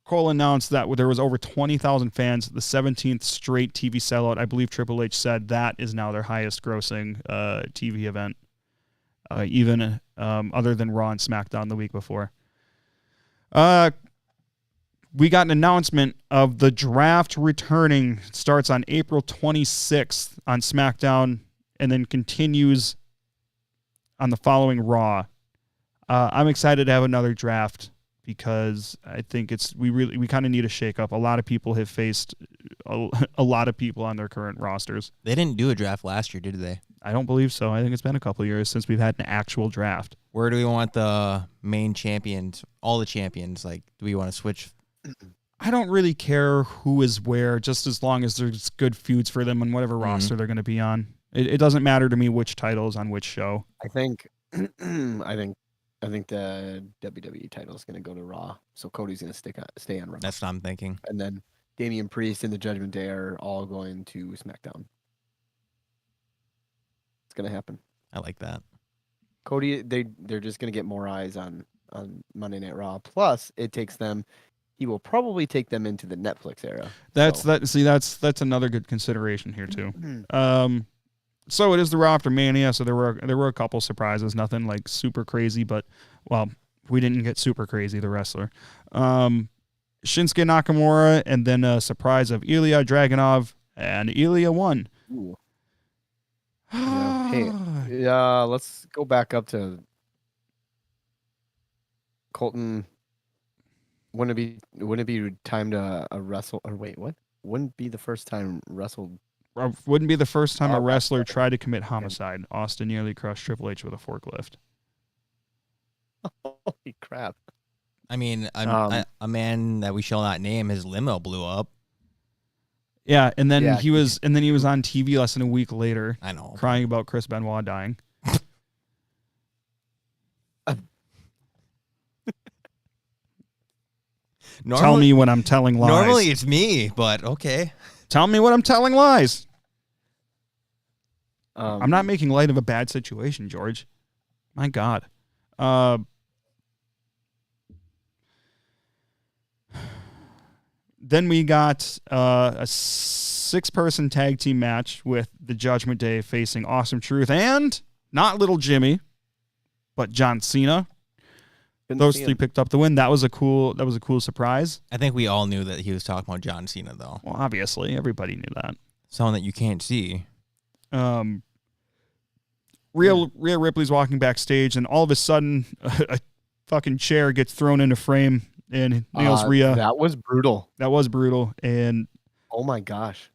Cole announced that there was over 20,000 fans, the 17th straight TV sellout. I believe Triple H said that is now their highest grossing TV event, even other than Raw and SmackDown the week before. We got an announcement of the draft returning. It starts on April 26th on SmackDown and then continues on the following Raw. I'm excited to have another draft because I think we kind of need a shakeup. A lot of people have faced a lot of people on their current rosters. They didn't do a draft last year, did they? I don't believe so. I think it's been a couple of years since we've had an actual draft. Where do we want the main champions, all the champions? Like, do we want to switch? I don't really care who is where, just as long as there's good feuds for them on whatever roster they're going to be on. It doesn't matter to me which title is on which show. I think I think the WWE title is going to go to Raw, so Cody's going to stay on Raw. That's what I'm thinking. And then Damian Priest and the Judgment Day are all going to SmackDown. It's going to happen. I like that. Cody, they're just going to get more eyes on Monday Night Raw. Plus, he will probably take them into the Netflix era. That's another good consideration here too. So it is the Raw after Mania, so there were a couple surprises, nothing like super crazy, but well, we didn't get super crazy, the wrestler. Shinsuke Nakamura, and then a surprise of Ilya Dragunov, and Ilya won. Ooh. Yeah. Hey, let's go back up to Colton. Wouldn't it be time to wrestle? Or wait, what? Wouldn't be the first time wrestled. Wouldn't be the first time a wrestler tried to commit homicide. Austin nearly crushed Triple H with a forklift. Holy crap! I mean, a man that we shall not name, his limo blew up. Yeah, and then he was on TV less than a week later. I know, crying about Chris Benoit dying. Tell me when I'm telling lies. Normally it's me, but okay. Tell me when I'm telling lies. I'm not making light of a bad situation, George. My God. Then we got a 6-person tag team match with the Judgment Day facing Awesome Truth and not Little Jimmy, but John Cena. Those 3 picked up the win. That was a cool surprise. I think we all knew that he was talking about John Cena, though. Well, obviously, everybody knew that. Someone that you can't see. Rhea Ripley's walking backstage, and all of a sudden, a fucking chair gets thrown into frame and nails Rhea. That was brutal. And oh my gosh.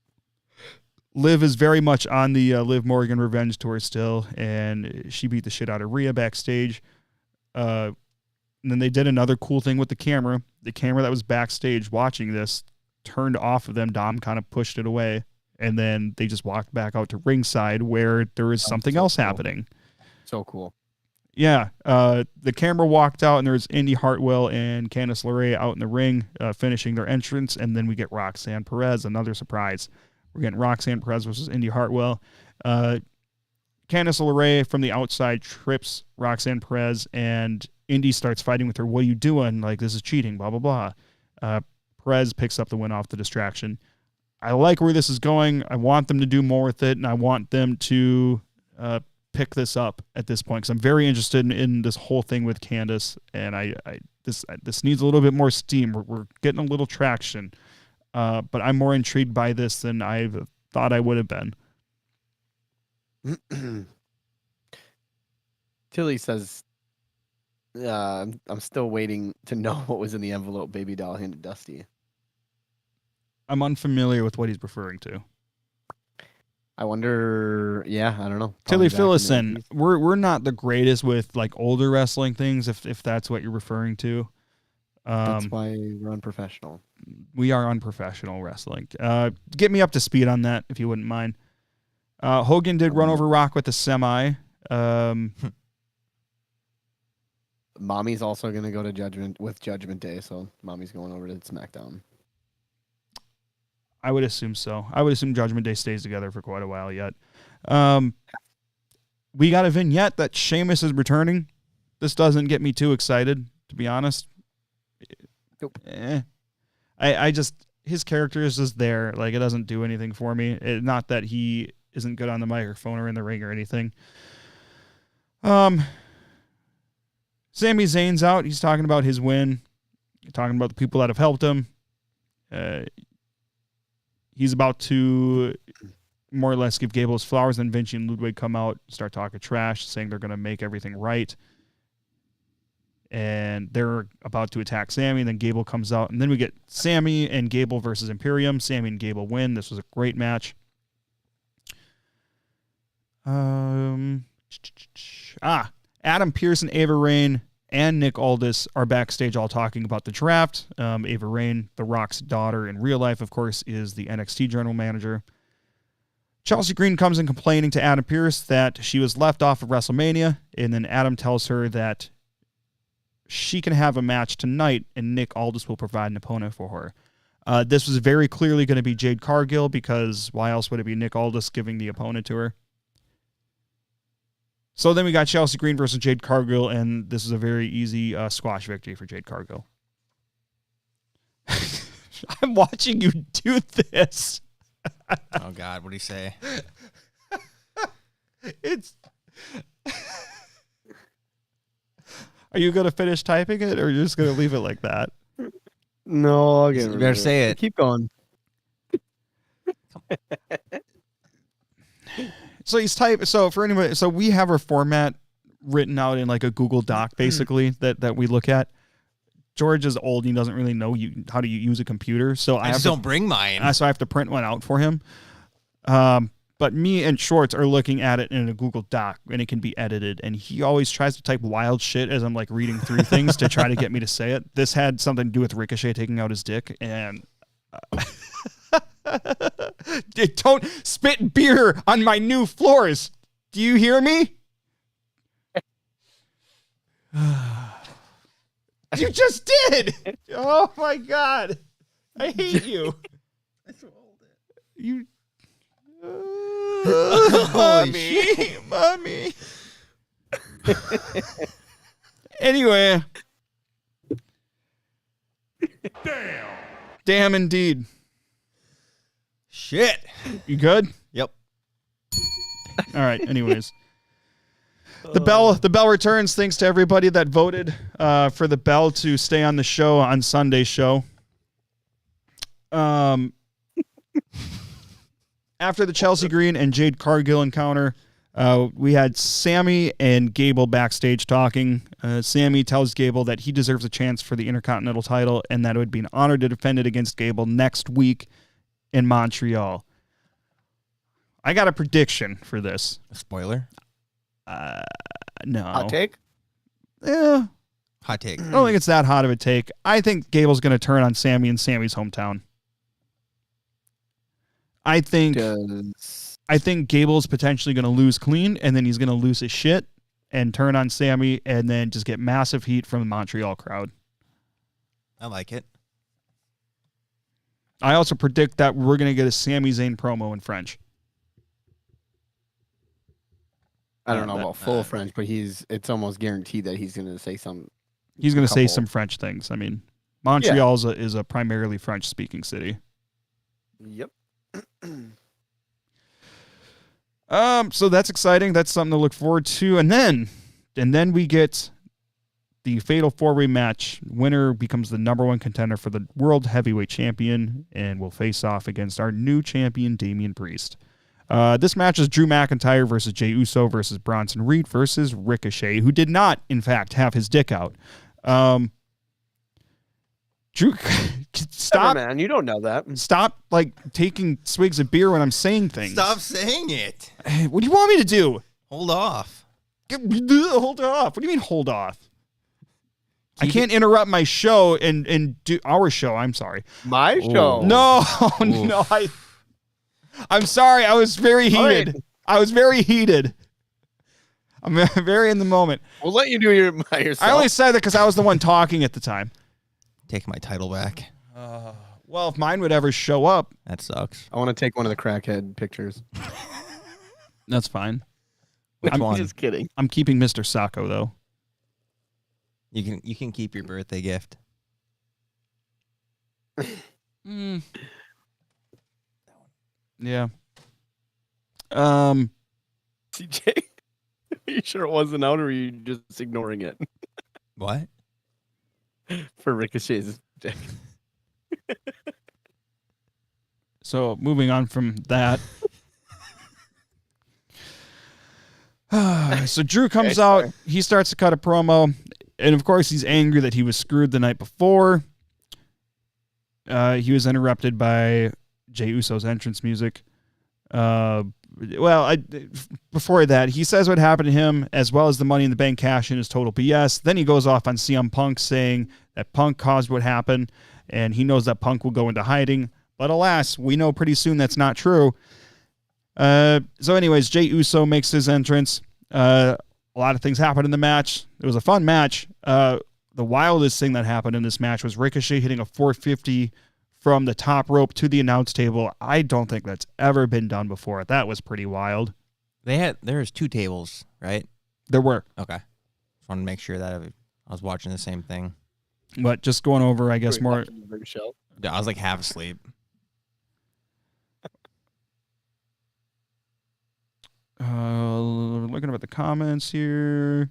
Liv is very much on the Liv Morgan revenge tour still, and she beat the shit out of Rhea backstage. And then they did another cool thing with the camera. The camera that was backstage watching this turned off of them. Dom kind of pushed it away. And then they just walked back out to ringside where there was something else happening. So cool. Yeah. The camera walked out, and there was Indy Hartwell and Candice LeRae out in the ring finishing their entrance. And then we get Roxanne Perez, another surprise. We're getting Roxanne Perez versus Indy Hartwell. Candice LeRae from the outside trips Roxanne Perez, and Indy starts fighting with her. What are you doing? Like, this is cheating, blah, blah, blah. Perez picks up the win off the distraction. I like where this is going. I want them to do more with it, and I want them to pick this up at this point because I'm very interested in this whole thing with Candice, and this needs a little bit more steam. We're getting a little traction, but I'm more intrigued by this than I thought I would have been. Tilly says, I'm still waiting to know what was in the envelope Baby Doll handed Dusty. I'm unfamiliar with what he's referring to. I wonder. Yeah, I don't know. Tilly, fill us in. We're not the greatest with like older wrestling things, if that's what you're referring to. That's why we're unprofessional. We are unprofessional wrestling. Get me up to speed on that if you wouldn't mind. Hogan did run over Rock with a semi. Mommy's also going to go to Judgment Day, so Mommy's going over to SmackDown. I would assume so. I would assume Judgment Day stays together for quite a while yet. We got a vignette that Sheamus is returning. This doesn't get me too excited, to be honest. Nope. I just, his character is just there. Like, it doesn't do anything for me. Not that he isn't good on the microphone or in the ring or anything. Sami Zayn's out. He's talking about his win. Talking about the people that have helped him. He's about to more or less give Gable his flowers. Then Vinci and Ludwig come out, start talking trash, saying they're going to make everything right. And they're about to attack Sami. And then Gable comes out. And then we get Sami and Gable versus Imperium. Sami and Gable win. This was a great match. Adam Pearce and Ava Raine and Nick Aldis are backstage all talking about the draft. Ava Raine, The Rock's daughter in real life, of course, is the NXT general manager. Chelsea Green comes in complaining to Adam Pearce that she was left off of WrestleMania, and then Adam tells her that she can have a match tonight, and Nick Aldis will provide an opponent for her. This was very clearly going to be Jade Cargill, because why else would it be Nick Aldis giving the opponent to her? So then we got Chelsea Green versus Jade Cargill, and this is a very easy squash victory for Jade Cargill. I'm watching you do this. Oh, God, what do you say? It's... Are you going to finish typing it, or are you just going to leave it like that? No, I'll get You better say it. Keep going. So he's type. So for anybody, so we have our format written out in like a Google Doc, basically that we look at. George is old; he doesn't really know how to use a computer. So I just don't bring mine. So I have to print one out for him. But me and Schwartz are looking at it in a Google Doc, and it can be edited. And he always tries to type wild shit as I'm like reading through things to try to get me to say it. This had something to do with Ricochet taking out his dick, and. Don't spit beer on my new floors. Do you hear me? You just did. Oh my God. I hate you. You. Mommy. Anyway. Damn indeed. Shit. You good? Yep. All right. Anyways, the bell returns. Thanks to everybody that voted for the bell to stay on the show on Sunday's show. After the Chelsea Green and Jade Cargill encounter, we had Sami and Gable backstage talking. Sami tells Gable that he deserves a chance for the Intercontinental title and that it would be an honor to defend it against Gable next week in Montreal. I got a prediction for this. A spoiler? No. Hot take? Yeah. Hot take. I don't think it's that hot of a take. I think Gable's going to turn on Sami in Sami's hometown. I think Gable's potentially going to lose clean, and then he's going to lose his shit and turn on Sami, and then just get massive heat from the Montreal crowd. I like it. I also predict that we're going to get a Sami Zayn promo in French. I don't know about full French, but it's almost guaranteed that he's going to say some. He's going to say some French things. I mean, Montreal is a primarily French-speaking city. Yep. So that's exciting. That's something to look forward to. And then we get the Fatal 4-Way match. Winner becomes the number one contender for the World Heavyweight Champion and will face off against our new champion, Damian Priest. This match is Drew McIntyre versus Jey Uso versus Bronson Reed versus Ricochet, who did not, in fact, have his dick out. Drew, stop, man. You don't know that. Stop, taking swigs of beer when I'm saying things. Stop saying it. What do you want me to do? Hold off. Hold off. What do you mean, hold off? I can't interrupt my show and do our show. I'm sorry. My show? No, no. I'm sorry. I was very heated. Right. I was very heated. I'm very in the moment. We'll let you do your by yourself. I only said that because I was the one talking at the time. Take my title back. Well, if mine would ever show up, That sucks. I want to take one of the crackhead pictures. that's fine. Which I'm one? Just kidding. I'm keeping Mr. Sacco though. You can keep your birthday gift. Yeah. CJ, are you sure it wasn't out, or are you just ignoring it What? for Ricochet's dick? So moving on from that. So Drew comes Okay, out. sorry. He starts to cut a promo. And of course, he's angry that he was screwed the night before. He was interrupted by Jey Uso's entrance music. Before that, he says what happened to him, as well as the Money in the Bank cash in is total BS. Then he goes off on CM Punk saying that Punk caused what happened, and he knows that Punk will go into hiding. But alas, we know pretty soon that's not true. So anyways, Jey Uso makes his entrance. A lot of things happened in the match. It was a fun match. The wildest thing that happened in this match was Ricochet hitting a 450 from the top rope to the announce table. I don't think that's ever been done before. That was pretty wild. There's 2 tables, right? There were. Okay. Just wanted to make sure that I was watching the same thing. But just going over, I guess, Were you more. watching the big show? I was like half asleep. Looking at the comments here.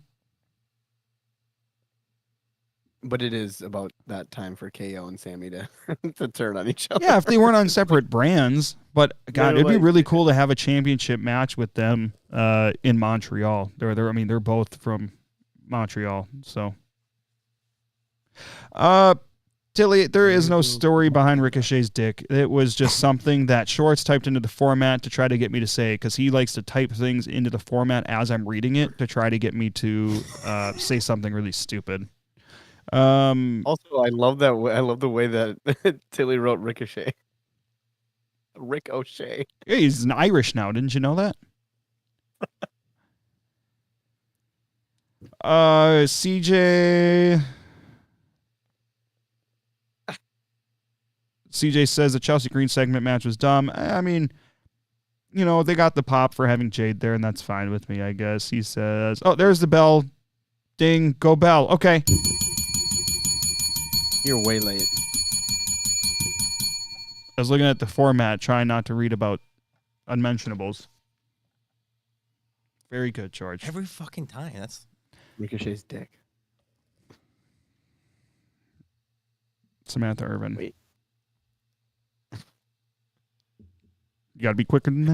But it is about that time for KO and Sammy to to turn on each other. Yeah, if they weren't on separate brands. But God, They're it'd be like- really cool to have a championship match with them in Montreal. They're both from Montreal. So, Tilly, there is no story behind Ricochet's dick. It was just something that Scwartz typed into the format to try to get me to say, because he likes to type things into the format as I'm reading it to try to get me to say something really stupid. Also, I love that. I love the way that Tilly wrote Ricochet. Rick O'Shea. Yeah, he's an Irish now. Didn't you know that? CJ says the Chelsea Green segment match was dumb. I mean, you know, they got the pop for having Jade there, and that's fine with me, I guess. He says, oh, there's the bell. Ding, go bell. Okay. You're way late. I was looking at the format, trying not to read about unmentionables. Very good, George. Every fucking time. That's Ricochet's dick. Samantha Irvin. Wait. You got to be quicker than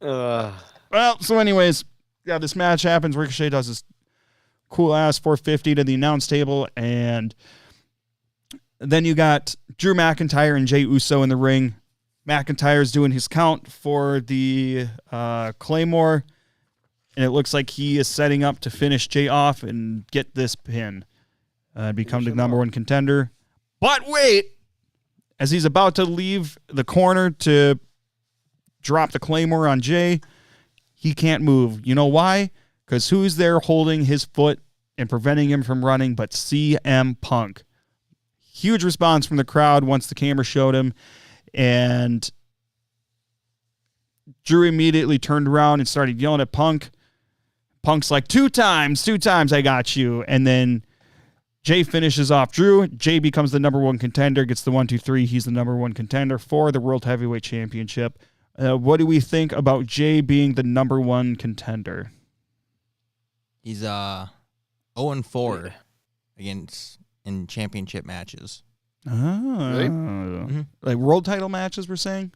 that. Uh, Well, so anyways, yeah, this match happens. Ricochet does this cool-ass 450 to the announce table, and then you got Drew McIntyre and Jey Uso in the ring. McIntyre's doing his count for the Claymore, and it looks like he is setting up to finish Jey off and get this pin and become the number one contender. But wait! As he's about to leave the corner to drop the Claymore on Jey, he can't move. You know why? Because who's there holding his foot and preventing him from running but CM Punk? Huge response from the crowd once the camera showed him, and Drew immediately turned around and started yelling at Punk. Punk's like, two times, I got you. And then Jey finishes off Drew. Jey becomes the number one contender, gets the 1, 2, 3. He's the number one contender for the World Heavyweight Championship. What do we think about Jey being the number one contender? he's 0-4 against in championship matches. Oh, Really? Like world title matches, we're saying?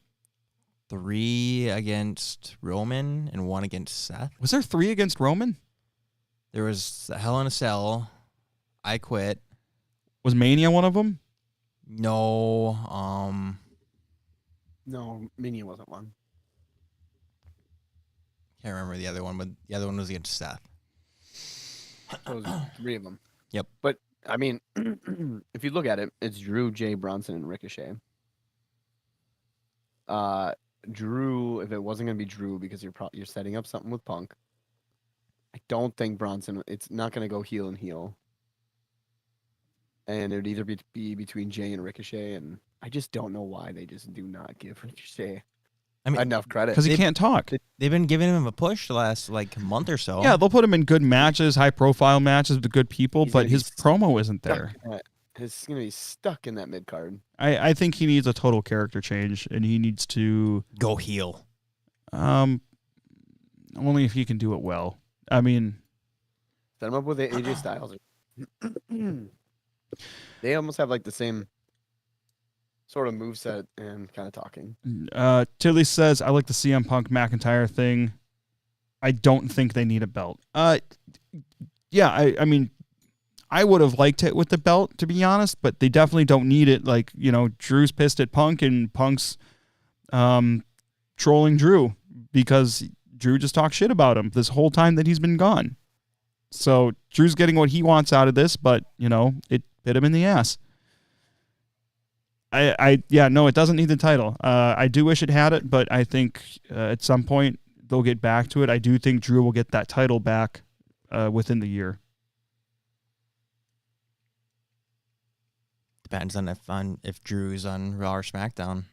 3 against Roman and 1 against Seth. Was there 3 against Roman? There was Hell in a Cell. I Quit. Was Mania one of them? No. no, Mania wasn't one. Can't remember the other one, but the other one was against Seth. So it was 3 of them. Yep. But I mean, if you look at it, it's Drew, Jey, Bronson, and Ricochet. Drew, if it wasn't gonna be Drew because you're setting up something with Punk, don't think Bronson. It's not going to go heel and heel. And it would either be between Jay and Ricochet, and I just don't know why they just do not give Ricochet enough credit. Because he can't talk. They've been giving him a push the last month or so. Yeah, they'll put him in good matches, high-profile matches with good people, but his promo isn't there. He's going to be stuck in that mid-card. I think he needs a total character change, and he needs to... Go heel. Only if he can do it well. I mean... Set him up with AJ Styles. They almost have like the same sort of moveset and kind of talking. Tilly says, I like the CM Punk McIntyre thing. I don't think they need a belt. Yeah, I mean, I would have liked it with the belt, to be honest, but they definitely don't need it. Like, Drew's pissed at Punk, and Punk's trolling Drew because Drew just talked shit about him this whole time that he's been gone. So Drew's getting what he wants out of this, but, it bit him in the ass. No, it doesn't need the title. I do wish it had it, but I think at some point they'll get back to it. I do think Drew will get that title back within the year. Depends on if Drew's on Raw or SmackDown.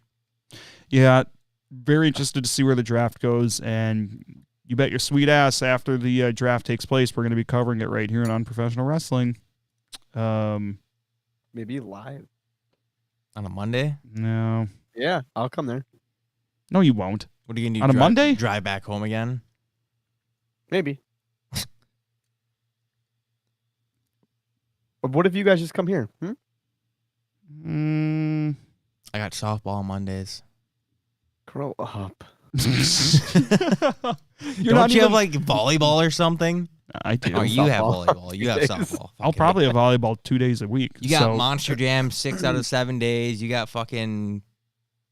Yeah, very interested to see where the draft goes, and you bet your sweet ass after the draft takes place, we're going to be covering it right here on Unprofessional Wrestling. Maybe live. On a Monday? No. Yeah, I'll come there. No, you won't. What are you going to do? On a Monday? Drive back home again? Maybe. But what if you guys just come here? I got softball on Mondays. Grow up. Don't you have like volleyball or something? I do. Oh, you have volleyball. You have softball. I'll probably have volleyball 2 days a week. You got Monster Jam 6 out of 7 days. You got fucking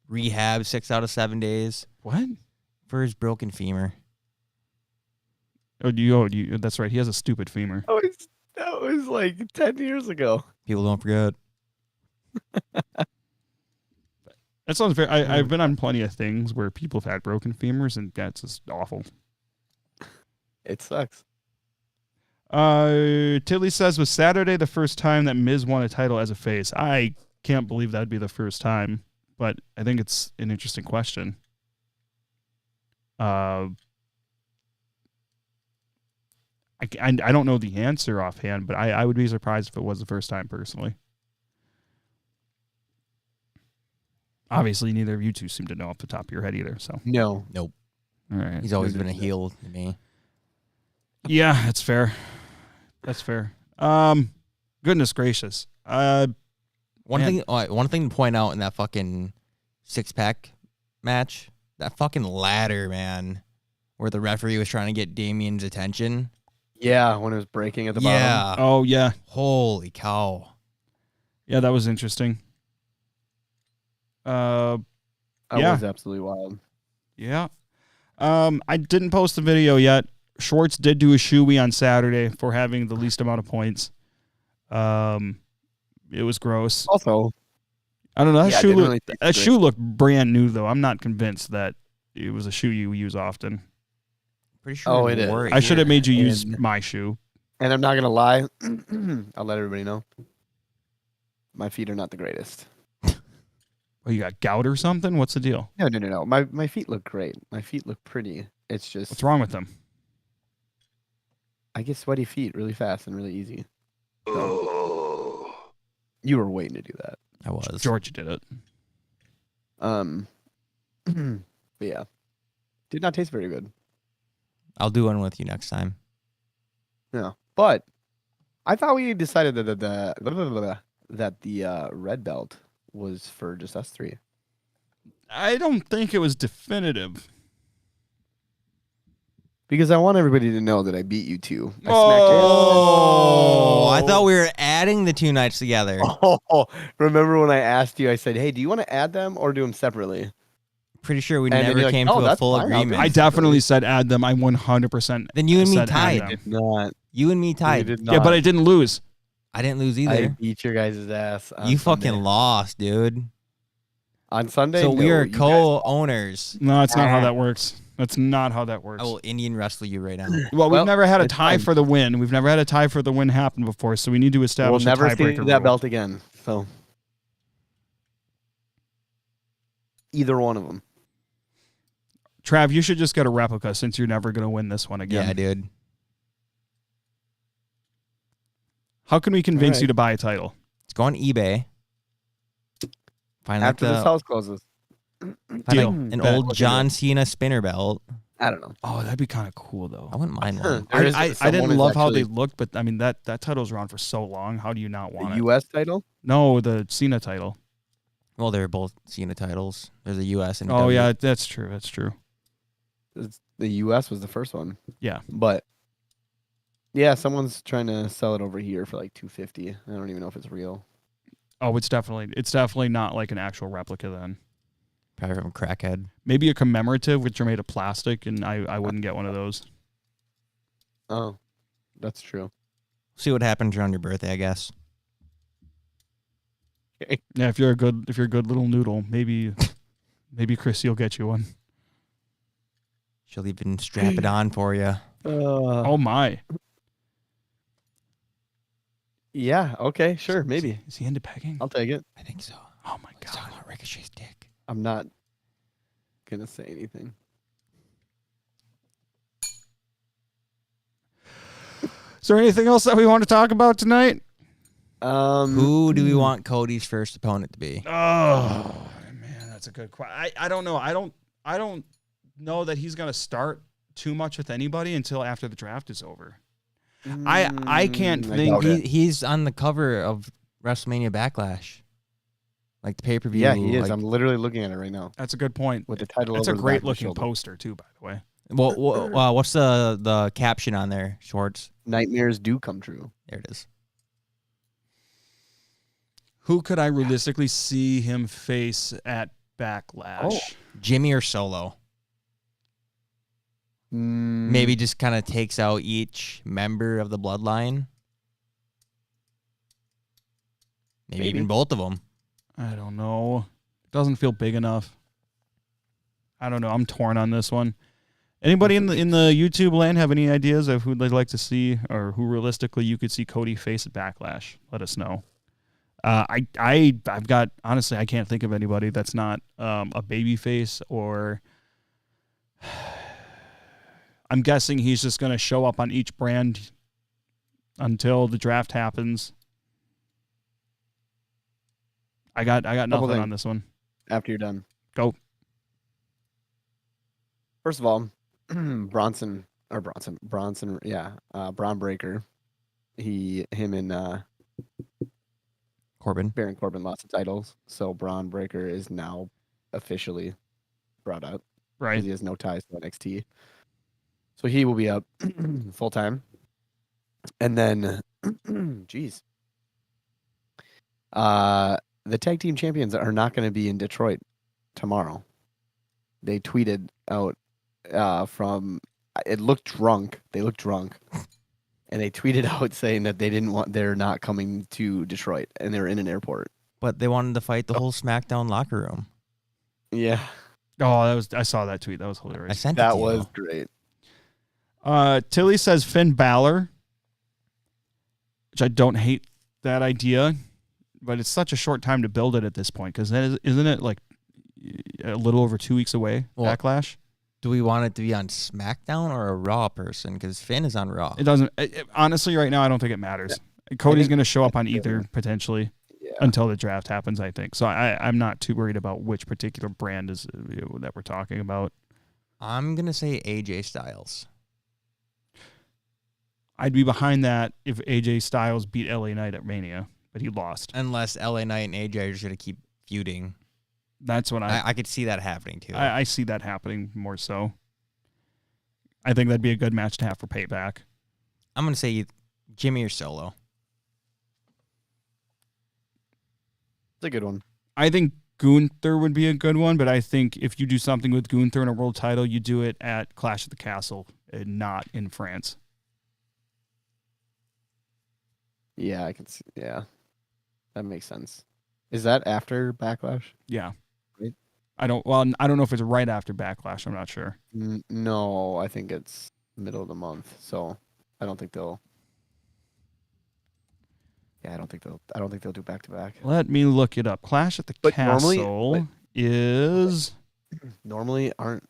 rehab 6 out of 7 days. What? For his broken femur. Oh, that's right. He has a stupid femur. Oh, that was like 10 years ago. People don't forget. That sounds very... I've been on plenty of things where people have had broken femurs, and that's just awful. It sucks. Tilly says, was Saturday the first time that Miz won a title as a face? I can't believe that'd be the first time, but I think it's an interesting question. I don't know the answer offhand, but I would be surprised if it was the first time personally. Obviously, neither of you two seem to know off the top of your head either. So no, nope. All right, he's always been a heel to me. Yeah, that's fair. That's fair. Goodness gracious. One thing to point out in that fucking 6-pack match, that fucking ladder, man, where the referee was trying to get Damien's attention. Yeah, when it was breaking at the bottom. Yeah. Oh yeah. Holy cow. Yeah, that was interesting. That was absolutely wild. Yeah. I didn't post the video yet. Scwartz did do a shoey on Saturday for having the least amount of points. It was gross. Also, I don't know. That shoe looked brand new, though. I'm not convinced that it was a shoe you use often. Pretty sure. It is. I should have made you use my shoe. And I'm not gonna lie. I'll let everybody know. My feet are not the greatest. Oh, you got gout or something? What's the deal? No. My feet look great. My feet look pretty. It's just... What's wrong with them? I get sweaty feet really fast and really easy. So, you were waiting to do that. I was. Georgia did it. But yeah. Did not taste very good. I'll do one with you next time. Yeah. But I thought we decided that the red belt was for just us three. I don't think it was definitive. Because I want everybody to know that I beat you two. I thought we were adding the 2 nights together. Oh, remember when I asked you, I said, hey, do you want to add them or do them separately? Pretty sure we And then never you're like, came "Oh, to a that's full fine, I'll do agreement. I definitely said add them. I 100%. Then you and me said add tied. them. Not. You and me You tied. did Yeah, not. but I didn't lose. I didn't lose I either. beat your guys' ass. You fucking lost, dude. On Sunday? So we No, are you guys- co-owners. No, it's not how that works. That's not how that works. I will Indian wrestle you right now. Well, we've never had a it's tie fine. for the win. We've never had a tie for the win happen before, so we need to We'll establish never a see tiebreaker that rule. belt again. So either one of them. Trav, you should just get a replica since you're never going to win this one again. Yeah, dude. How can we convince All right. you to buy a title? Let's go on eBay. Find like After this house closes. find Deal. like an Bet. old John Cena spinner belt. I don't know. Oh, that'd be kind of cool, though. I wouldn't mind one. There is- I someone didn't is love how they actually- looked, but I mean, that title's around for so long. How do you not want The it? U.S. title? No, the Cena title. Well, they're both Cena titles. There's a U.S. and Oh, W. yeah, that's true. That's true. The U.S. was the first one. Yeah. But yeah, someone's trying to sell it over here for like $250. I don't even know if it's real. Oh, it's definitely not like an actual replica then. Probably from Crackhead. Maybe a commemorative, which are made of plastic, and I wouldn't get one of those. Oh, that's true. See what happens around your birthday, I guess. Yeah, if you're a good little noodle, maybe Chrissy will get you one. She'll even strap it on for you. Oh my. Yeah. Okay. Sure. Maybe. Is he into pegging? I'll take it. I think so. Oh my Let's god. talk about Ricochet's dick. I'm not gonna say anything. Is there anything else that we want to talk about tonight? Who do we want Cody's first opponent to be? Oh man, that's a good question. I don't know. I don't know that he's gonna start too much with anybody until after the draft is over. I can't I think doubt it. He's on the cover of WrestleMania Backlash. Like the pay-per-view. Yeah, he is. like- I'm literally looking at it right now that's a good point. with the title. That's a over the back great of the looking shoulder. poster too, by the way. Well, what's the caption on there, Schwartz? Nightmares do come true. There it is. Who could I realistically see him face at Backlash? Oh. Jimmy or Solo? Mm, Maybe just kind of takes out each member of the bloodline. Maybe even both of them. I don't know. It doesn't feel big enough. I don't know. I'm torn on this one. Anybody in the YouTube land have any ideas of who they'd like to see, or who realistically you could see Cody face at Backlash? Let us know. I've got, honestly, I can't think of anybody that's not a baby face, or I'm guessing he's just going to show up on each brand until the draft happens. I got nothing things. on this one. after you're done. Go. First of all, Braun Breaker. Him and Corbin. Baron Corbin lost the titles, so Braun Breaker is now officially brought up. Right. He has no ties to NXT, so he will be up full time. And then, geez, the tag team champions are not going to be in Detroit tomorrow. They tweeted out from. It looked drunk. They looked drunk. And they tweeted out saying that they're not coming to Detroit, and they're in an airport. But they wanted to fight the whole SmackDown locker room. Yeah, Oh, I saw that tweet. That was I hilarious. sent it that to you. was great. Tilly says Finn Balor, which I don't hate that idea, but it's such a short time to build it at this point, because isn't it like a little over 2 weeks away? Well, Backlash. Do we want it to be on SmackDown or a Raw person? Because Finn is on Raw. It doesn't. Honestly, right now, I don't think it matters. Cody's going to show up on either potentially until the draft happens, I think. So I'm not too worried about which particular brand is that we're talking about. I'm going to say AJ Styles. I'd be behind that if AJ Styles beat LA Knight at Mania, but he lost. Unless LA Knight and AJ are just going to keep feuding. That's what I could see that happening too. I see that happening more so. I think that'd be a good match to have for Payback. I'm going to say Jimmy or Solo. It's a good one. I think Gunther would be a good one, but I think if you do something with Gunther in a world title, you do it at Clash of the Castle and not in France. Yeah, I can see. Yeah, that makes sense. Is that after Backlash? Yeah. Right. I don't know if it's right after Backlash. I'm not sure. No, I think it's middle of the month. So I don't think they'll. Yeah, I don't think they'll do back to back. Let me look it up. Clash at the Castle is normally aren't.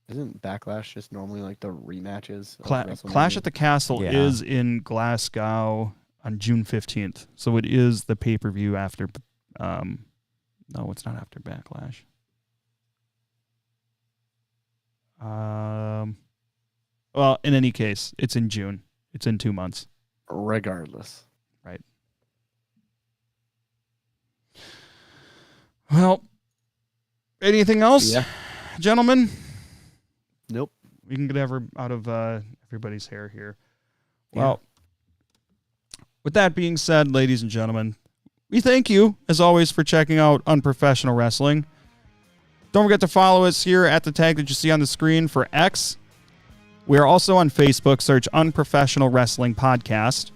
Isn't Backlash just normally like the rematches? Clash at the Castle is in Glasgow on June 15th. So it is the pay-per-view after. No, it's not after Backlash. Well, in any case, it's in June. It's in 2 months. Regardless. Right. Well, anything else, gentlemen? Nope. We can get out of everybody's hair here. Well, with that being said, ladies and gentlemen, we thank you, as always, for checking out Unprofessional Wrestling. Don't forget to follow us here at the tag that you see on the screen for X. We are also on Facebook. Search Unprofessional Wrestling Podcast.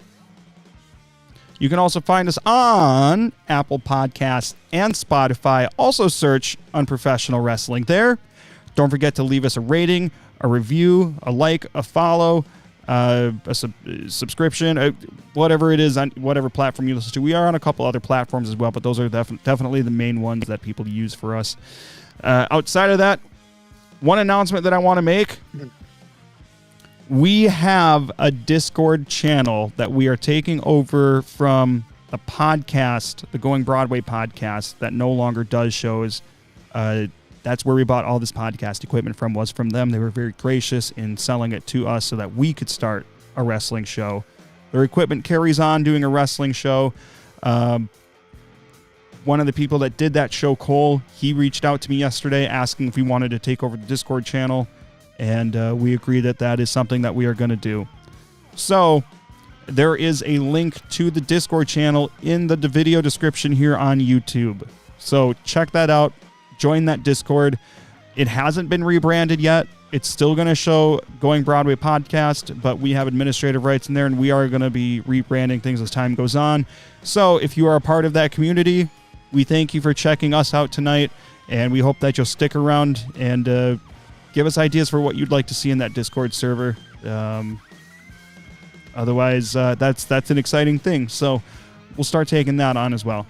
You can also find us on Apple Podcasts and Spotify. Also search Unprofessional Wrestling there. Don't forget to leave us a rating, a review, a like, a follow, a subscription, whatever it is on whatever platform you listen to. We are on a couple other platforms as well, but those are definitely the main ones that people use for us. Outside of that, one announcement that I want to make. We have a Discord channel that we are taking over from the podcast, the Going Broadway podcast, that no longer does shows. That's where we bought all this podcast equipment from, was from them. They were very gracious in selling it to us so that we could start a wrestling show. Their equipment carries on doing a wrestling show. One of the people that did that show, Cole, he reached out to me yesterday asking if we wanted to take over the Discord channel. And we agree that that is something that we are going to do. So there is a link to the Discord channel in the video description here on YouTube. So check that out. Join that Discord. It hasn't been rebranded yet. It's still going to show Going Broadway Podcast, but we have administrative rights in there, and we are going to be rebranding things as time goes on. So if you are a part of that community, we thank you for checking us out tonight, and we hope that you'll stick around and give us ideas for what you'd like to see in that Discord server. Otherwise, that's an exciting thing. So we'll start taking that on as well.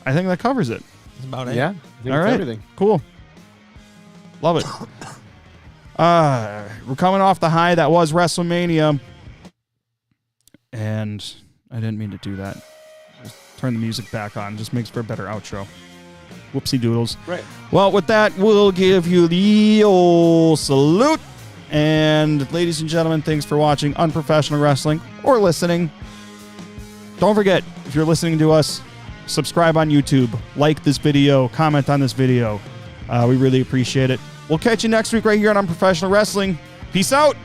I think that covers it. That's about it. Yeah. All right. Everything. Cool. Love it. We're coming off the high that was WrestleMania. And I didn't mean to do that. Just turn the music back on. Just makes for a better outro. Whoopsie doodles. Right. Well, with that, we'll give you the old salute. And ladies and gentlemen, thanks for watching Unprofessional Wrestling or listening. Don't forget, if you're listening to us, subscribe on YouTube, like this video, comment on this video. We really appreciate it. We'll catch you next week right here on Unprofessional Wrestling. Peace out.